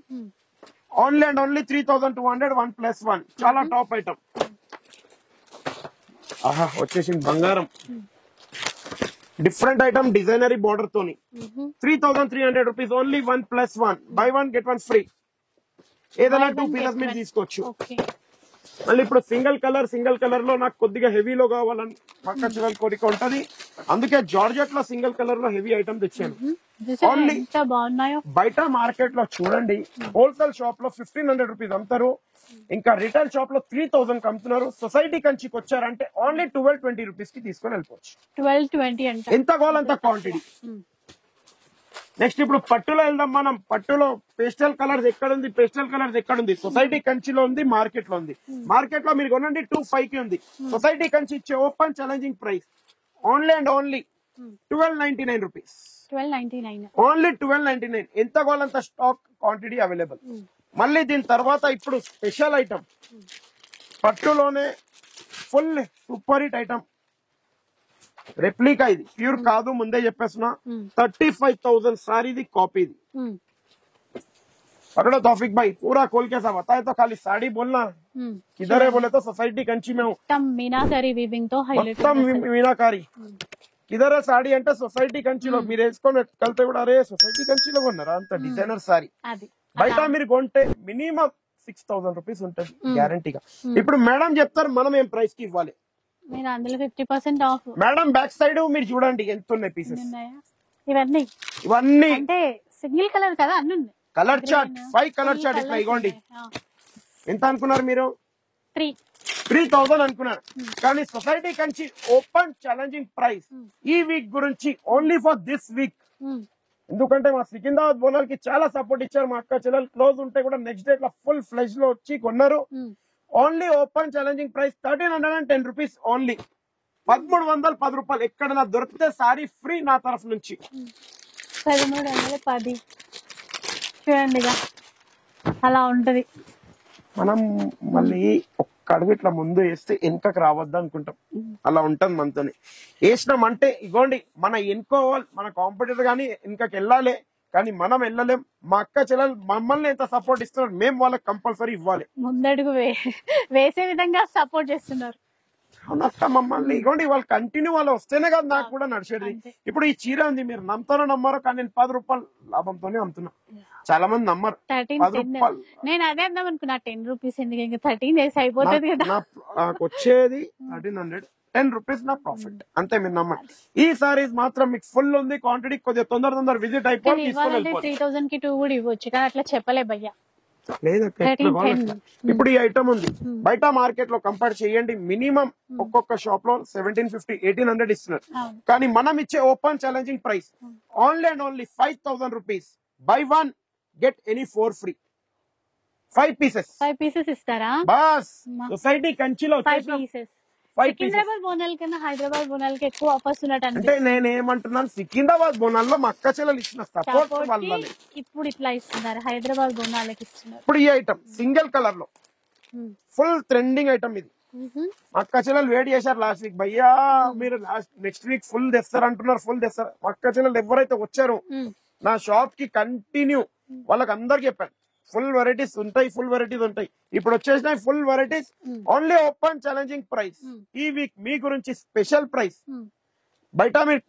only and only 3,200 1+1. చాలా టాప్ ఐటమ్. ఆహా వచ్చేసింది బంగారం, డిఫరెంట్ ఐటమ్, డిజైనరీ బార్డర్ తోని 3,300 rupees only 1+1. By 1 get 1 free. ఏదైనా 2 పీసెస్ మీరు తీసుకోవచ్చు. ఓకే. మళ్ళీ ఇప్పుడు సింగిల్ కలర్ లో నాకు కొద్దిగా హెవీలో కావాలని పక్క చివరి కోరిక ఉంటది. అందుకే జార్జెట్ లో సింగిల్ కలర్ లో హెవీ ఐటమ్ తెచ్చాను. ఓన్లీ ఎంత బాగున్నాయో. బయట మార్కెట్ లో చూడండి, హోల్సేల్ షాప్ లో 1500 రూపీస్ అమ్ముతారు, ఇంకా రిటైల్ షాప్ లో 3000 అమ్ముతున్నారు. సొసైటీ కంచికి వచ్చారంటే ఓన్లీ 1220 రూపీస్ కి తీసుకొని వెళ్ళిపోవచ్చు. 1220 అంటే ఎంత కావాలంత క్వాంటిటీ. నెక్స్ట్ ఇప్పుడు పట్టులో వెళ్దాం మనం. పట్టులో పేస్టల్ కలర్స్ ఎక్కడుంది, పేస్టల్ కలర్స్ ఎక్కడుంది? సొసైటీ కంచిలో ఉంది, మార్కెట్ లో ఉంది. మార్కెట్ లో మీరు కొనండి 25 కి ఉంది. సొసైటీ కంచి ఇచ్చే open challenging price only and only 1299 rupees. 1299 only 1299. ఎంత కావాలంత స్టాక్ క్వాంటిటీ అవైలబుల్. మళ్ళీ దీని తర్వాత ఇప్పుడు స్పెషల్ ఐటమ్ పట్టులోనే full super hit item replica. ఇది ప్యూర్ కాదు, ముందే చెప్పేస్తున్నా. 35,000 साड़ी कॉपी पकड़ो तौफिक भाई, पूरा खोल के सब बताए तो खाली साड़ी बोलना किधर है बोले तो सोसाइटी कंची में हूँ. मीनाकारी वीविंग तो मीनाकारी किधर है साड़ी అంటే సొసైటీ కంచిలో మీరు వేసుకొని కలితే కూడా అరే సొసైటీ కంచిలో కొన్నారా అంత డిజైనర్ సారీ. బయట మీరు కొంటే మినిమం 6000 రూపీస్ ఉంటది గ్యారంటీగా. ఇప్పుడు మేడం చెప్తారు మనం ఏం ప్రైస్ కి ఇవ్వాలి. మీరు అందులో 50% ఆఫ్. మేడం బ్యాక్ సైడ్ మీరు చూడండి ఎంత ఉన్నాయి పీసెస్. ఇవన్నీ అంటే సింగిల్ కలర్ కదా, అన్ని ఉన్నాయి. కలర్ చార్ట్ 5 కలర్ చార్ట్ ఇట్లా ఇగోండి. ఎంత అనుకున్నారు మీరు? 3000 అనుకున్నారు. కానీ society Kanchi open challenging price ఈ వీక్ గురించి ఓన్లీ ఫర్ దిస్ వీక్. ఎందుకంటే మా సికింద్రాబాద్ బోనాల్ కి చాలా సపోర్ట్ ఇచ్చారు. మా అక్క చెల్లెలు క్లోజ్ ఉంటే కూడా నెక్స్ట్ డే ఇట్లా ఫుల్ ఫ్లెజ్ లో వచ్చి కొన్నారు. Only open challenging price 1310 rupees only. 1310 రూపాయలు. ఎక్కడైనా దొరికితే సారీ ఫ్రీ నా తరఫు నుంచి. 1310 చూడండి, అలా ఉంటది. మనం మళ్ళీ ఒక్క అడుగు ఇట్లా ముందు వేస్తే వెనుకకు రావద్దు అనుకుంటాం, అలా ఉంటది మనతోని. వేసినాం అంటే ఇగోండి మన ఎన్నుకోవాలి, మన కాంపిటీటర్ గానీ వెనుకకి వెళ్ళాలి, కానీ మనం వెళ్ళలేం. మా అక్క చెల్లెలు మమ్మల్ని ఎంత సపోర్ట్ ఇస్తున్నారు, మేము వాళ్ళకి కంపల్సరీ ఇవ్వాలి. ముందడుగు వేసే విధంగా సపోర్ట్ చేస్తున్నారు. అవునక్క, మమ్మల్ని ఇగోండి వాళ్ళు కంటిన్యూ వాళ్ళు వస్తేనే కదా నాకు కూడా నడిచేది. ఇప్పుడు ఈ చీర ఉంది, మీరు నమ్ముతారో నమ్మారో కానీ నేను 10 రూపాయలు లాభంతోనే అమ్ముతున్నా. చాలా మంది నమ్మరు. 10 రూపాయలు. నేను అదే అందాం అనుకున్నా, 10 రూపీస్ ఎందుకు, ఇంకా 13 వేసి అయిపోతుంది కదా. నాకు వచ్చేది 1300, 10 రూపీస్ నా ప్రాఫిట్ అంతే. మీరు నమ్మండి. ఈ సారీస్ మాత్రం మీకు ఫుల్ ఉంది క్వాంటిటీ, కొద్దిగా తొందర విజిట్ అయిపోయి 3000 కి 2 కూడా ఇవ్వచ్చు, కానీ అట్లా చెప్పలే భయ్యా. ఇప్పుడు ఈ ఐటమ్ ఉంది బయట మార్కెట్ లో కంపేర్ చేయండి, మినిమం ఒక్కొక్క షాప్ లో 1750, 1800 ఇస్తున్నారు. కానీ మనం ఇచ్చే open challenging price only and only 5000 rupees. By 1 get any 4 free. 5 pieces ఇస్తారా? బస్ సొసైటీ కంచిలో 5 పీసెస్. సికింద్రాబాద్ బోనాల్ కన్నా హైదరాబాద్ బోనాల్ కి ఎక్కువ ఆఫర్స్ ఉన్నట్టు అంటే నేనేమంటున్నాను, సికింద్రాబాద్ బోనాల్లో మా అక్క చెల్లెలు ఇచ్చిన సపోర్ట్ వల్ల ఇప్పుడు ఇట్లా ఇస్తున్నారు, హైదరాబాద్ బోనాలకి ఇస్తున్నారు. ఇప్పుడు ఈ ఐటమ్ సింగిల్ కలర్ లో ఫుల్ ట్రెండింగ్ ఐటమ్ ఇది. మా అక్క చెల్లెలు వెయిట్ చేశారు లాస్ట్ వీక్, భయ్యా మీరు నెక్స్ట్ వీక్ ఫుల్ తెస్తారు అంటున్నారు. ఫుల్ తెస్తారు. మా అక్క చెల్లెలు ఎవరైతే వచ్చారో నా షాప్ కి కంటిన్యూ వాళ్ళకి అందరికి చెప్పాను, ఫుల్ వెరైటీస్ ఉంటాయి. ఇప్పుడు వచ్చేసినాయి full varieties. Only open challenging price ఈ వీక్ మీ గురించి స్పెషల్ ప్రైస్. బయట మీరు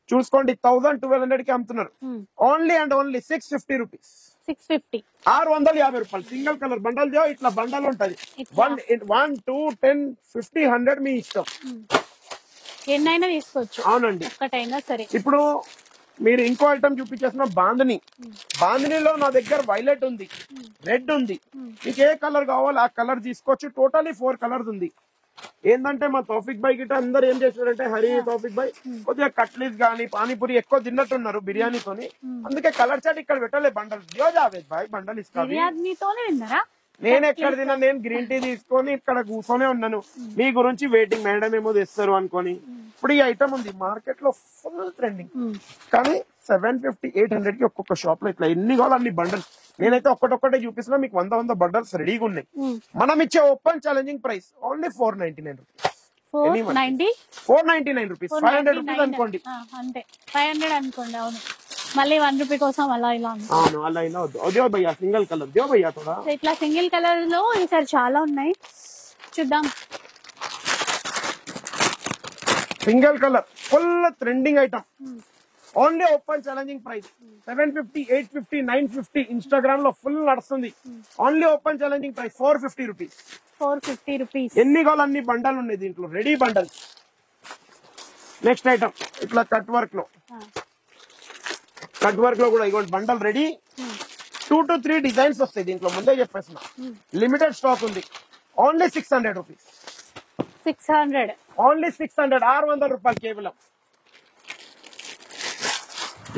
చూసుకోండి 1200 కి అమ్ముతున్నారు. Only and only 650 rupees. 650 రూపాయలు. సింగిల్ కలర్ బండల్ ఇట్లా బండల్ ఉంటది. 1, 2, 10, 50, 100 మీ ఇష్టం, ఎన్నైనా తీసుకోవచ్చు. అవునండి, ఒక్కటైనా సరే. ఇప్పుడు మీరు ఇంకో ఐటమ్ చూపించేసిన బాందినీలో నా దగ్గర వైలెట్ ఉంది, రెడ్ ఉంది. మీకు ఏ కలర్ కావాలో ఆ కలర్ తీసుకోవచ్చు. టోటలీ 4 కలర్స్ ఉంది. ఏంటంటే మా తౌఫిక్ భాయ్ గిట్ట అందరు ఏం చేస్తున్నారంటే, హరి తౌఫిక్ భాయ్ కొద్దిగా కట్లీస్ గానీ పానీపూరి ఎక్కువ తిన్నట్టున్నారు బిర్యానీతోని, అందుకే కలర్ చాట్ ఇక్కడ పెట్టలే. బండల్ దియో జావేద్ భాయ్, బండల్ ఇస్తా. నేను ఎక్కడ తిన్నా, నేను గ్రీన్ టీ తీసుకొని ఇక్కడ కూర్చొనే ఉన్నాను. మీ గురించి వెయిటింగ్, మేడం ఏమో తెస్తారు అనుకోని. ఇప్పుడు ఈ ఐటమ్ ఉంది మార్కెట్ లో ఫుల్ ట్రెండింగ్, కానీ 750, 800 కి ఒక్కొక్క షాప్ లో ఇట్లా ఎన్ని కావాలి అన్ని బండల్స్. నేనైతే ఒక్కటొక్కటే చూపిస్తున్నా, మీకు 100 బండల్స్ రెడీగా ఉన్నాయి. మనం ఇచ్చే open challenging price only 499 rupees. 499 rupees. 500 rupees అనుకోండి, అంటే 500 అనుకోండి. అవును, మళ్ళీ 1 రూపీ కోసం అలా ఇలా. అవును, అలా ఇలా వద్దు భయ్యా. సింగిల్ కలర్ దియో భయ్యా తోడా. ఇట్లా సింగిల్ కలర్ లో ఈసారి చాలా ఉన్నాయి, చూద్దాం. Single colour full trending item. Only open challenging price 750, 850, 950 Instagram లో ఫుల్ నడుస్తుంది. Only open challenging price 450 rupees. 450 rupees. ఎన్ని కావాలి అన్ని బండలు ఉన్నాయి దీంట్లో, రెడీ బండల్. నెక్స్ట్ ఐటమ్ ఇట్లా కట్ వర్క్ లో, కట్ వర్క్ లో కూడా ఇగోండి బండల్ రెడీ. 2 to 3 డిజైన్స్ వస్తాయి దీంట్లో, ముందే చెప్పేసిన. లిమిటెడ్ స్టాక్ ఉంది. Only 600 rupees. 600. ఓన్లీ 600, 600 రూపాయలు కేవలం.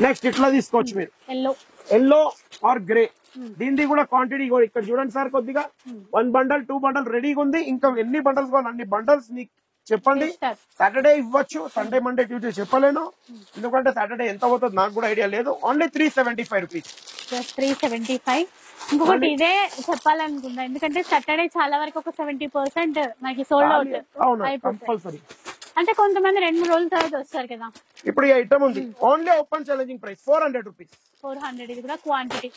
నెక్స్ట్ ఇట్లా తీసుకోవచ్చు మీరు, ఎల్లో ఆర్ గ్రే. దీనిది కూడా క్వాంటిటీ ఇక్కడ చూడండి సార్, కొద్దిగా 1 బండల్ 2 బండల్ రెడీగా ఉంది. ఇంకా ఎన్ని బండల్స్ కావాలి అన్ని బండల్స్ నీకు చెప్పండి. సాటర్డే ఇవ్వచ్చు, సండే మండే ట్యూస్డే చెప్పలేను, ఎందుకంటే సాటర్డే ఎంత అవుతుంది నాకు కూడా ఐడియా లేదు. Only 375 rupees. 375. ఇంకొకటి ఇదే చెప్పాలనుకుంటా, ఎందుకంటే సాటర్డే చాలా వరకు ఒక 70% మనకి సోల్డ్ అవుట్. అవును, కంపల్సరీ. అంటే కొంతమంది 2-3 రోజుల తర్వాత వస్తారు కదా. ఇప్పుడు ఈ ఐటమ్ ఉంది, only open challenging price 400 rupees. 400. ఇది కూడా క్వాంటిటీ.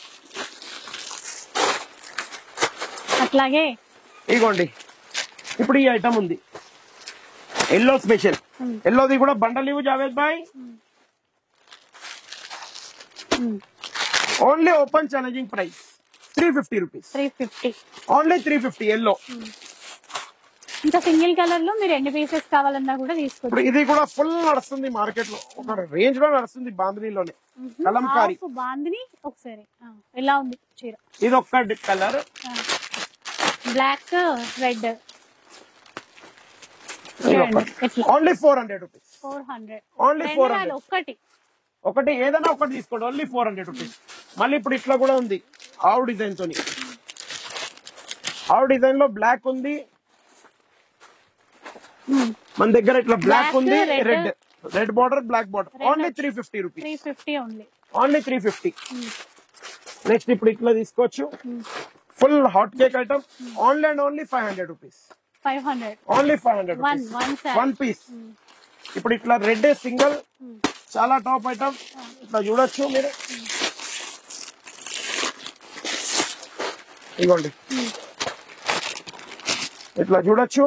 అట్లాగే ఇగోండి ఇప్పుడు ఈ ఐటమ్ ఉంది, ఎల్లో స్పెషల్. ఎల్లోది కూడా బండల్ ఇవ్వు Javed bhai. Only open challenging price 350 rupees. 350. Only 350 yellow. ఇంకా సింగిల్ కలర్ లో మీరు ఎన్ని పీసెస్ కావాలన్నా కూడా తీసుకోవచ్చు. ఇది కూడా ఫుల్ నడుస్తుంది మార్కెట్ లో, ఒక రేంజ్ లో నడుస్తుంది. బాందినీలోనే కలంకారీ బాందిని. ఒకసారి ఎలా ఉంది చీర? ఇది ఒక్క colour, black red. Only 400 rupees. 400. Only 400. ఒకటి ఏదైనా ఒకటి తీసుకోండి, ఓన్లీ 400 రూపీస్. మళ్ళీ ఇప్పుడు ఇట్లా కూడా ఉంది ఆవు డిజైన్ తోని. ఆవు డిజైన్ లో బ్లాక్ ఉంది మన దగ్గర, ఇట్లా బ్లాక్ ఉంది, red border, black border. Only 350 rupees. 350 only. Only 350. Next ఇప్పుడు ఇట్లా తీసుకోవచ్చు, full hot cake item. Only and only 500 rupees. 500. Only 500 rupees. One piece. ఇప్పుడు ఇట్లా రెడ్ సింగిల్, చాలా టాప్ ఐటమ్. ఇట్లా చూడొచ్చు మీరు, ఇదిగోండి ఇట్లా చూడొచ్చు,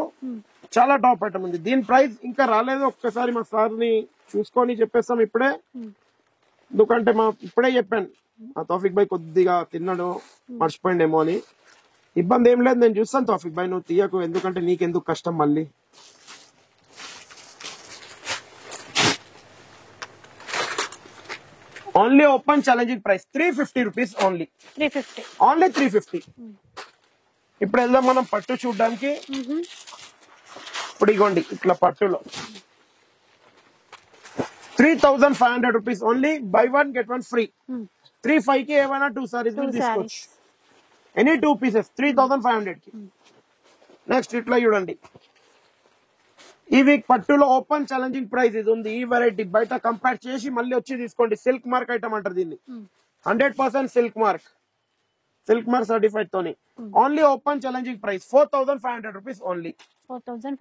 చాలా టాప్ ఐటమ్ ఉంది. దీని ప్రైస్ ఇంకా రాలేదు, ఒక్కసారి మా సార్ ని చూసుకొని చెప్పేస్తాం ఇప్పుడే. ఎందుకంటే ఇప్పుడే చెప్పాను మా తౌఫిక్ భాయ్ కొద్దిగా తిన్నాడు, మర్చిపోయిండేమో అని. ఇబ్బంది ఏం లేదు, నేను చూస్తాను తౌఫిక్ భాయ్, నువ్వు తీయకు, ఎందుకంటే నీకెందుకు కష్టం మళ్ళీ. Only open challenging price 350 rupees. Only 350. Only 350. ఇప్పుడు వెళ్దాం మనం పట్టు చూడడానికి. ఇప్పుడు ఇగోండి ఇట్లా పట్టులో 3500 rupees. Only buy 1 get 1 free. 35 కి ఏమైనా 2 సారీస్ తీసుకోవచ్చు, ఎనీ 2 పీసెస్ 3500 కి. నెక్స్ట్ ఇట్లా చూడండి, ఈ వీక్ పట్టులో ఓపెన్ ఛాలెంజింగ్ ప్రైస్ ఇది ఉంది. ఈ వెరైటీ బయట కంపేర్ చేసి మళ్ళీ వచ్చి తీసుకోండి. సిల్క్ మార్క్ ఐటమ్ అంటారు దీన్ని, 100% సిల్క్ మార్క్ సర్టిఫైడ్ తోని. Only open challenging price 4500 rupees. Only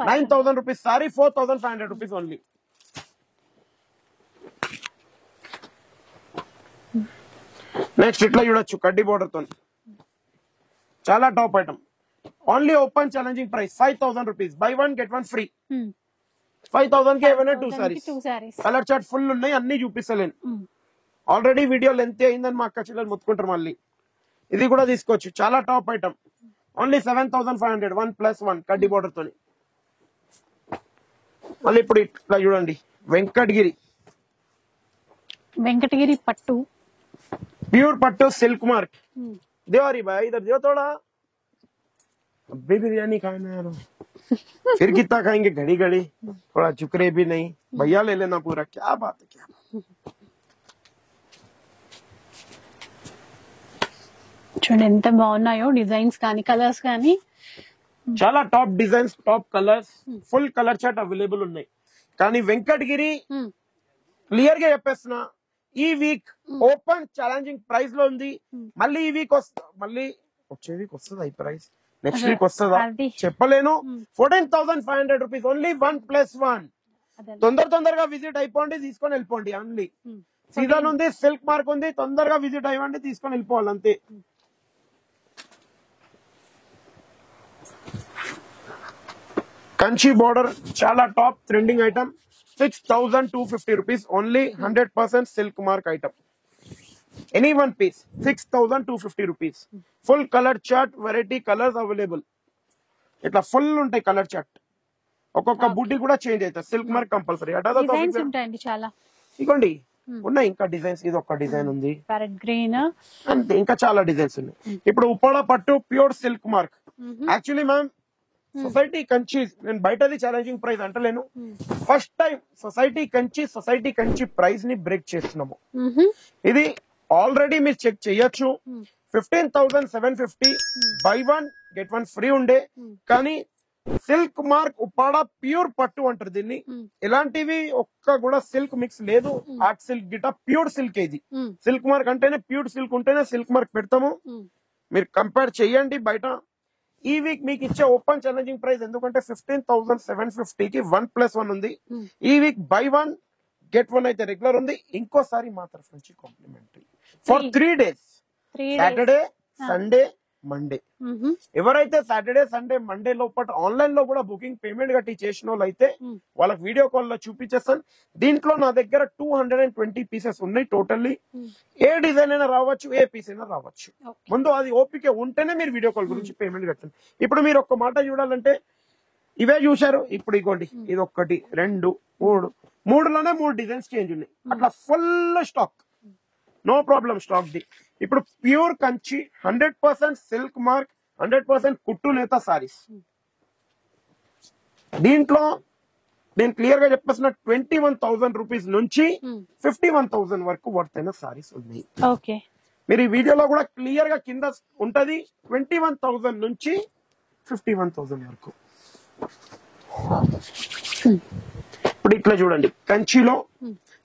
9000 rupees sorry, 4500 rupees only. Next ఇట్లా చూడొచ్చు, కడ్డీ బోర్డర్ తో చాలా top item. Only open challenging price 5000 rupees. By 1 get 1 free. 5000 కి ఏమైనా 2 సారీస్. కలర్ చార్ట్ ఫుల్ ఉన్నాయి, అన్ని చూపిస్తలేను. ఆల్రెడీ వీడియో లెంత్ అయిందని మా అక్క చెల్లెలు మొత్తుకుంటారు మళ్ళీ. ఇది కూడా తీసుకోవచ్చు, చాలా టాప్ ఐటమ్. ఓన్లీ 7500, 1+1 కడ్డీ బోర్డర్ తోని. మళ్ళీ ఇప్పుడు ఇట్లా చూడండి, వెంకటగిరి పట్టు, ప్యూర్ పట్టు సిల్క్ మార్క్. देवारी भाई इधर दियो थोड़ा, अभी बिरयानी खाना है फिर कितना खाएंगे घड़ी घड़ी, थोड़ा चुकरे भी नहीं भैया, ले लेना पूरा. क्या बात है, क्या చూడండి ఎంత బాగున్నాయో డిజైన్స్ కానీ కలర్స్ కానీ. చాలా top designs, top colours, full colour chart available ఉన్నాయి. కానీ వెంకటగిరి క్లియర్ గా చెప్పేస్తున్నా, ఈ వీక్ ఓపెన్ ఛాలెంజింగ్ ప్రైస్ లో ఉంది. మళ్ళీ ఈ వీక్ మళ్ళీ వచ్చే వీక్ వస్తుందా ఈ ప్రైస్, నెక్స్ట్ వీక్ వస్తుందా చెప్పలేను. 14500 రూపీస్. ఓన్లీ 1+1. తొందరగా విజిట్ అయిపోండి, తీసుకొని వెళ్ళిపోండి. ఓన్లీ సీజన్ ఉంది, సిల్క్ మార్క్ ఉంది, తొందరగా విజిట్ అయ్యండి, తీసుకొని వెళ్ళిపోవాలి అంతే. కంచి బోర్డర్ చాలా top trending item. 6,250 rupees only. 100% silk mark item. Any one piece 6,250 rupees. Full color chart, variety colors available. ఇట్లా ఫుల్ ఉంటాయి కలర్ చార్ట్. ఒక్కొక్క బూటీ కూడా చేంజ్ అవుతుంది. Silk mark compulsory. డిజైన్స్ ఉంటాయండి చాలా. ఇగోండి ఉన్నాయి ఇంకా డిజైన్స్. ఇది ఒక డిజైన్ ఉంది, ప్యారెట్ గ్రీన్, అంతే. ఇంకా చాలా డిజైన్స్ ఉన్నాయి. ఇప్పుడు ఉప్పాడ పట్టు pure silk mark. Actually ma'am society Kanchi నేను బయటది ఛాలెంజింగ్ ప్రైస్ అంటలేను. First time society Kanchi price ని బ్రేక్ చేస్తున్నాము. ఇది ఆల్రెడీ మీరు చెక్ చేయొచ్చు. 15,750 బై 1 గెట్ 1 ఫ్రీ ఉండే. కానీ సిల్క్ మార్క్ ఉప్పాడ ప్యూర్ పట్టు అంటారు దీన్ని. ఇలాంటివి ఒక్క కూడా సిల్క్ మిక్స్ లేదు. ఆర్ట్ సిల్క్ గిట ప్యూర్ సిల్క్. ఇది సిల్క్ మార్క్ అంటేనే ప్యూర్ సిల్క్ ఉంటేనే సిల్క్ మార్క్ పెడతాము. మీరు కంపేర్ చెయ్యండి బయట. ఈ వీక్ మీకు ఇచ్చే ఓపెన్ ఛాలెంజింగ్ ప్రైస్ ఎందుకంటే 15,750 కి 1+1 ఉంది. ఈ వీక్ బై 1 గెట్ 1 అయితే రెగ్యులర్ ఉంది. ఇంకోసారి మా తరఫు నుంచి complimentary for 3 days. Saturday, Sunday, Monday. ఎవరైతే సాటర్డే, సండే, మండే లోపల ఆన్లైన్ లో కూడా బుకింగ్ పేమెంట్ కట్టి చేసిన వాళ్ళు అయితే వాళ్ళకి వీడియో కాల్ లో చూపించేస్తాను. దీంట్లో నా దగ్గర 220 పీసెస్ ఉన్నాయి టోటల్లీ. ఏ డిజైన్ అయినా రావచ్చు, ఏ పీస్ అయినా రావచ్చు. ముందు అది ఓపిక ఉంటేనే మీరు వీడియో కాల్ గురించి పేమెంట్ కట్టండి. ఇప్పుడు మీరు ఒక్క మాట చూడాలంటే ఇవే చూశారు. ఇప్పుడు ఇగోండి, ఇది 1 2 3 3లోనే 3 డిజైన్స్ చేంజ్ ఉన్నాయి. అట్లా full stock, no problem stock ది. ఇప్పుడు ప్యూర్ కంచి 100% సిల్క్ మార్క్ 100% కుట్టు నేత సారీస్. దీంట్లో నేను క్లియర్ గా చెప్పేసిన 21,000 రూపీస్ నుంచి 51,000 వరకు వర్త్ అయిన సారీస్ ఉన్నాయి. ఓకే, మీరు ఈ వీడియోలో కూడా క్లియర్ గా కింద ఉంటది. 21,000 నుంచి 51,000 వరకు. ఇప్పుడు ఇట్లా చూడండి, కంచిలో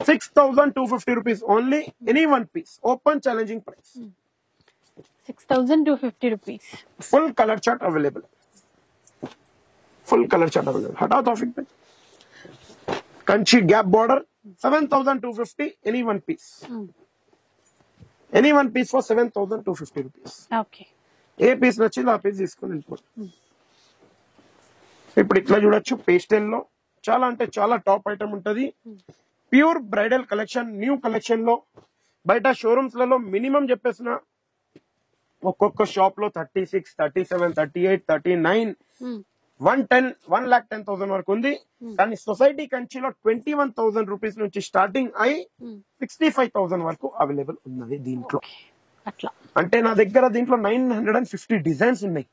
6,250 rupees only. Any one piece. Open challenging price. 6,250 rupees. Full color chart available. हटाओ तौफीक पे. Kanchi gap border 7,250. Any one piece. Any one piece for 7,250 rupees. Okay. ఏ పీస్ నచ్చిందో ఆ పీస్ తీసుకొని వెళ్ళిపోండి. ఇప్పుడు ఇట్లా చూడొచ్చు, పేస్టెల్ లో చాలా అంటే చాలా టాప్ ఐటమ్ ఉంటది. Pure bridal collection, new collection లో బయట షోరూమ్స్ లలో మినిమం చెప్పేసిన ఒక్కొక్క షాప్ లో 36, 37, 38, 39, 110, 1,10,000 వరకు ఉంది. కానీ సొసైటీ కంచిలో 21,000 రూపీస్ నుంచి స్టార్టింగ్ అయి 65,000 వరకు అవైలబుల్ ఉన్నది దీంట్లో. అట్లా అంటే నా దగ్గర దీంట్లో 950 డిజైన్స్ ఉన్నాయి.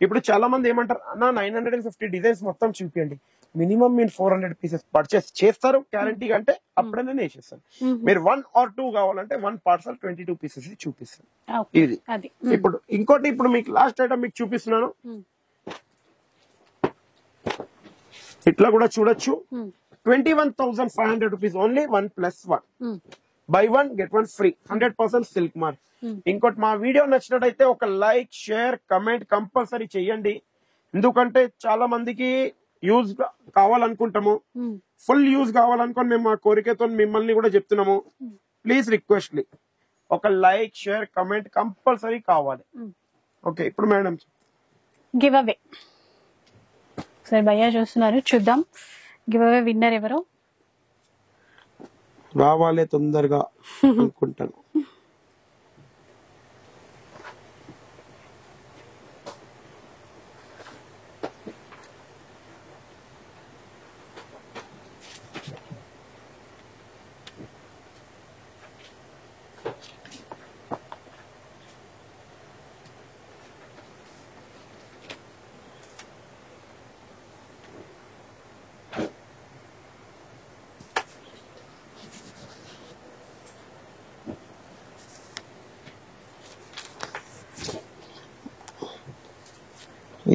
ఇప్పుడు చాలా మంది ఏమంటారు, అన్న 950 డిజైన్స్ మొత్తం చూపించండి. మినిమం మీరు 400 పీసెస్ పర్చేస్ చేస్తారు గ్యారంటీగా అంటే అప్పుడే నేను వేసేస్తాను. మీరు 1 or 2 కావాలంటే 1 పార్సల్ 22 పీసెస్ చూపిస్తాను. ఇది ఇప్పుడు ఇంకోటి, ఇప్పుడు మీకు లాస్ట్ ఐటమ్ మీకు చూపిస్తున్నాను. ఇట్లా కూడా చూడొచ్చు. 21,500 rupees only. 1+1 by 1 get 1 free. 100% silk mark. ఇంకోటి, మా వీడియో నచ్చినట్టయితే ఒక లైక్, షేర్, కమెంట్ కంపల్సరీ చెయ్యండి. ఎందుకంటే చాలా మందికి యూజ్ కావాలనుకుంటాము, ఫుల్ యూజ్ కావాలనుకోని మేము మా కోరికతో మిమ్మల్ని కూడా చెప్తున్నాము. ప్లీజ్ రిక్వెస్ట్లీ ఒక లైక్, షేర్, కమెంట్ కంపల్సరీ కావాలి. ఓకే, ఇప్పుడు మేడం గివ్ అవే సరే భయ్యా చూస్తున్నారు, చూద్దాం గివ్ అవే విన్నర్ ఎవరో. రావాలి తొందరగా అనుకుంటాను.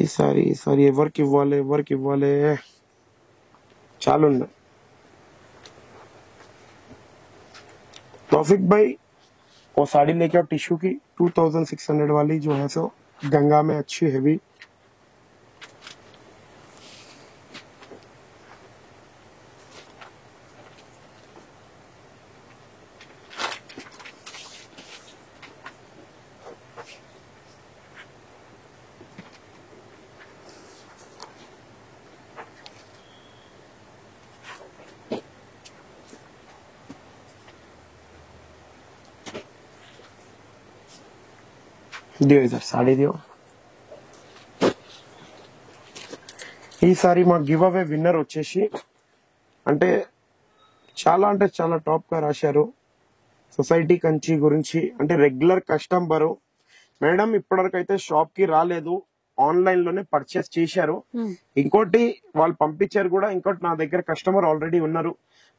ఈసారి ఎవరికి ఇవ్వాలి చాలా ఉన్నాయి. तौफीक भाई वो साड़ी लेके आओ टिश्यू की 2600 वाली जो है सो गंगा में अच्छी हैवी. दियो इधर साड़ी दियो ఈసారి మా గివ్ అవే విన్నర్ వచ్చేసి అంటే చాలా టాప్ గా రాశారు సొసైటీ కంచి గురించి అంటే రెగ్యులర్ కస్టమర్ మేడం ఇప్పటివరకు అయితే షాప్ కి రాలేదు ఆన్లైన్ లోనే పర్చేస్ చేశారు ఇంకోటి వాళ్ళు పంపించారు కూడా ఇంకోటి నా దగ్గర కస్టమర్ ఆల్రెడీ ఉన్నారు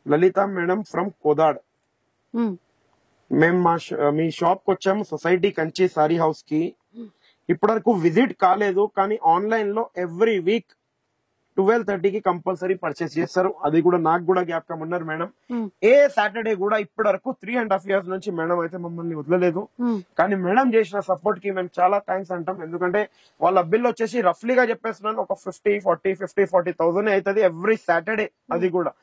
లలిత మేడం ఫ్రమ్ కోదాడ్ మేము మీ షాప్ కి వచ్చాము సొసైటీ కంచి సారీ హౌస్ కి ఇప్పటివరకు విజిట్ కాలేదు కానీ ఆన్లైన్ లో ఎవ్రీ వీక్ 12:30 కి కంపల్సరీ పర్చేస్ చేస్తారు అది కూడా నాకు కూడా జ్ఞాపకం ఉన్నారు మేడం ఏ సాటర్డే కూడా ఇప్పటి వరకు 3.5 years నుంచి మేడం అయితే మమ్మల్ని వదలలేదు కానీ మేడం చేసిన సపోర్ట్ కి మేము చాలా థ్యాంక్స్ అంటాం ఎందుకంటే వాళ్ళ బిల్ వచ్చేసి రఫ్లీగా చెప్పేస్తున్నాను ఒక 50,000 అవుతుంది ఎవ్రీ సాటర్డే అది కూడా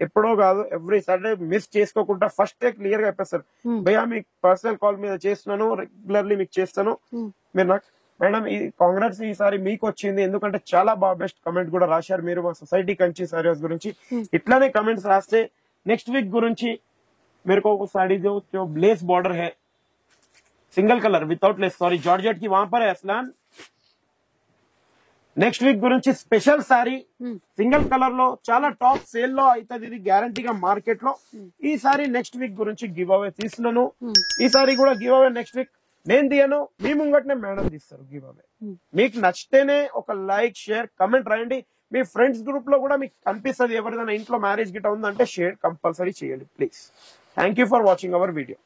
ఎప్పుడో కాదు ఎవ్రీ సాటర్డే మిస్ చేసుకోకుండా ఫస్ట్ క్లియర్ గా చెప్పేస్తారు భయ్యా మీకు పర్సనల్ కాల్ మీద చేస్తున్నాను రెగ్యులర్లీ మీకు చేస్తాను మీరు నాకు మేడం ఈ కాంగ్రెస్ ఈసారి మీకు వచ్చింది ఎందుకంటే చాలా బాగా బెస్ట్ కమెంట్ కూడా రాశారు మీరు మా సొసైటీ కంచి సారీ హౌస్ గురించి ఇట్లానే కమెంట్స్ రాస్తే నెక్స్ట్ వీక్ గురించి मेरे को वो साड़ी जो लेस बॉर्डर है single colour without less sorry georgette की वहां पर है असलान నెక్స్ట్ వీక్ గురించి స్పెషల్ సారీ సింగిల్ కలర్ లో చాలా టాప్ సేల్ లో అవుతుంది ఇది గ్యారంటీగా మార్కెట్ లో ఈ సారీ నెక్స్ట్ వీక్ గురించి గివ్ అవే తీస్తున్నాను ఈ సారీ కూడా గివ్ అవే నెక్స్ట్ వీక్ నేను తీయను మీ ముంగటనే మేడం తీస్తారు గివ్ అవే మీకు నచ్చితేనే ఒక లైక్ షేర్ కమెంట్ రాయండి మీ ఫ్రెండ్స్ గ్రూప్ లో కూడా మీకు కనిపిస్తుంది ఎవరిదైనా ఇంట్లో మ్యారేజ్ గిట్ట ఉందంటే షేర్ కంపల్సరీ చేయండి please thank you for watching our video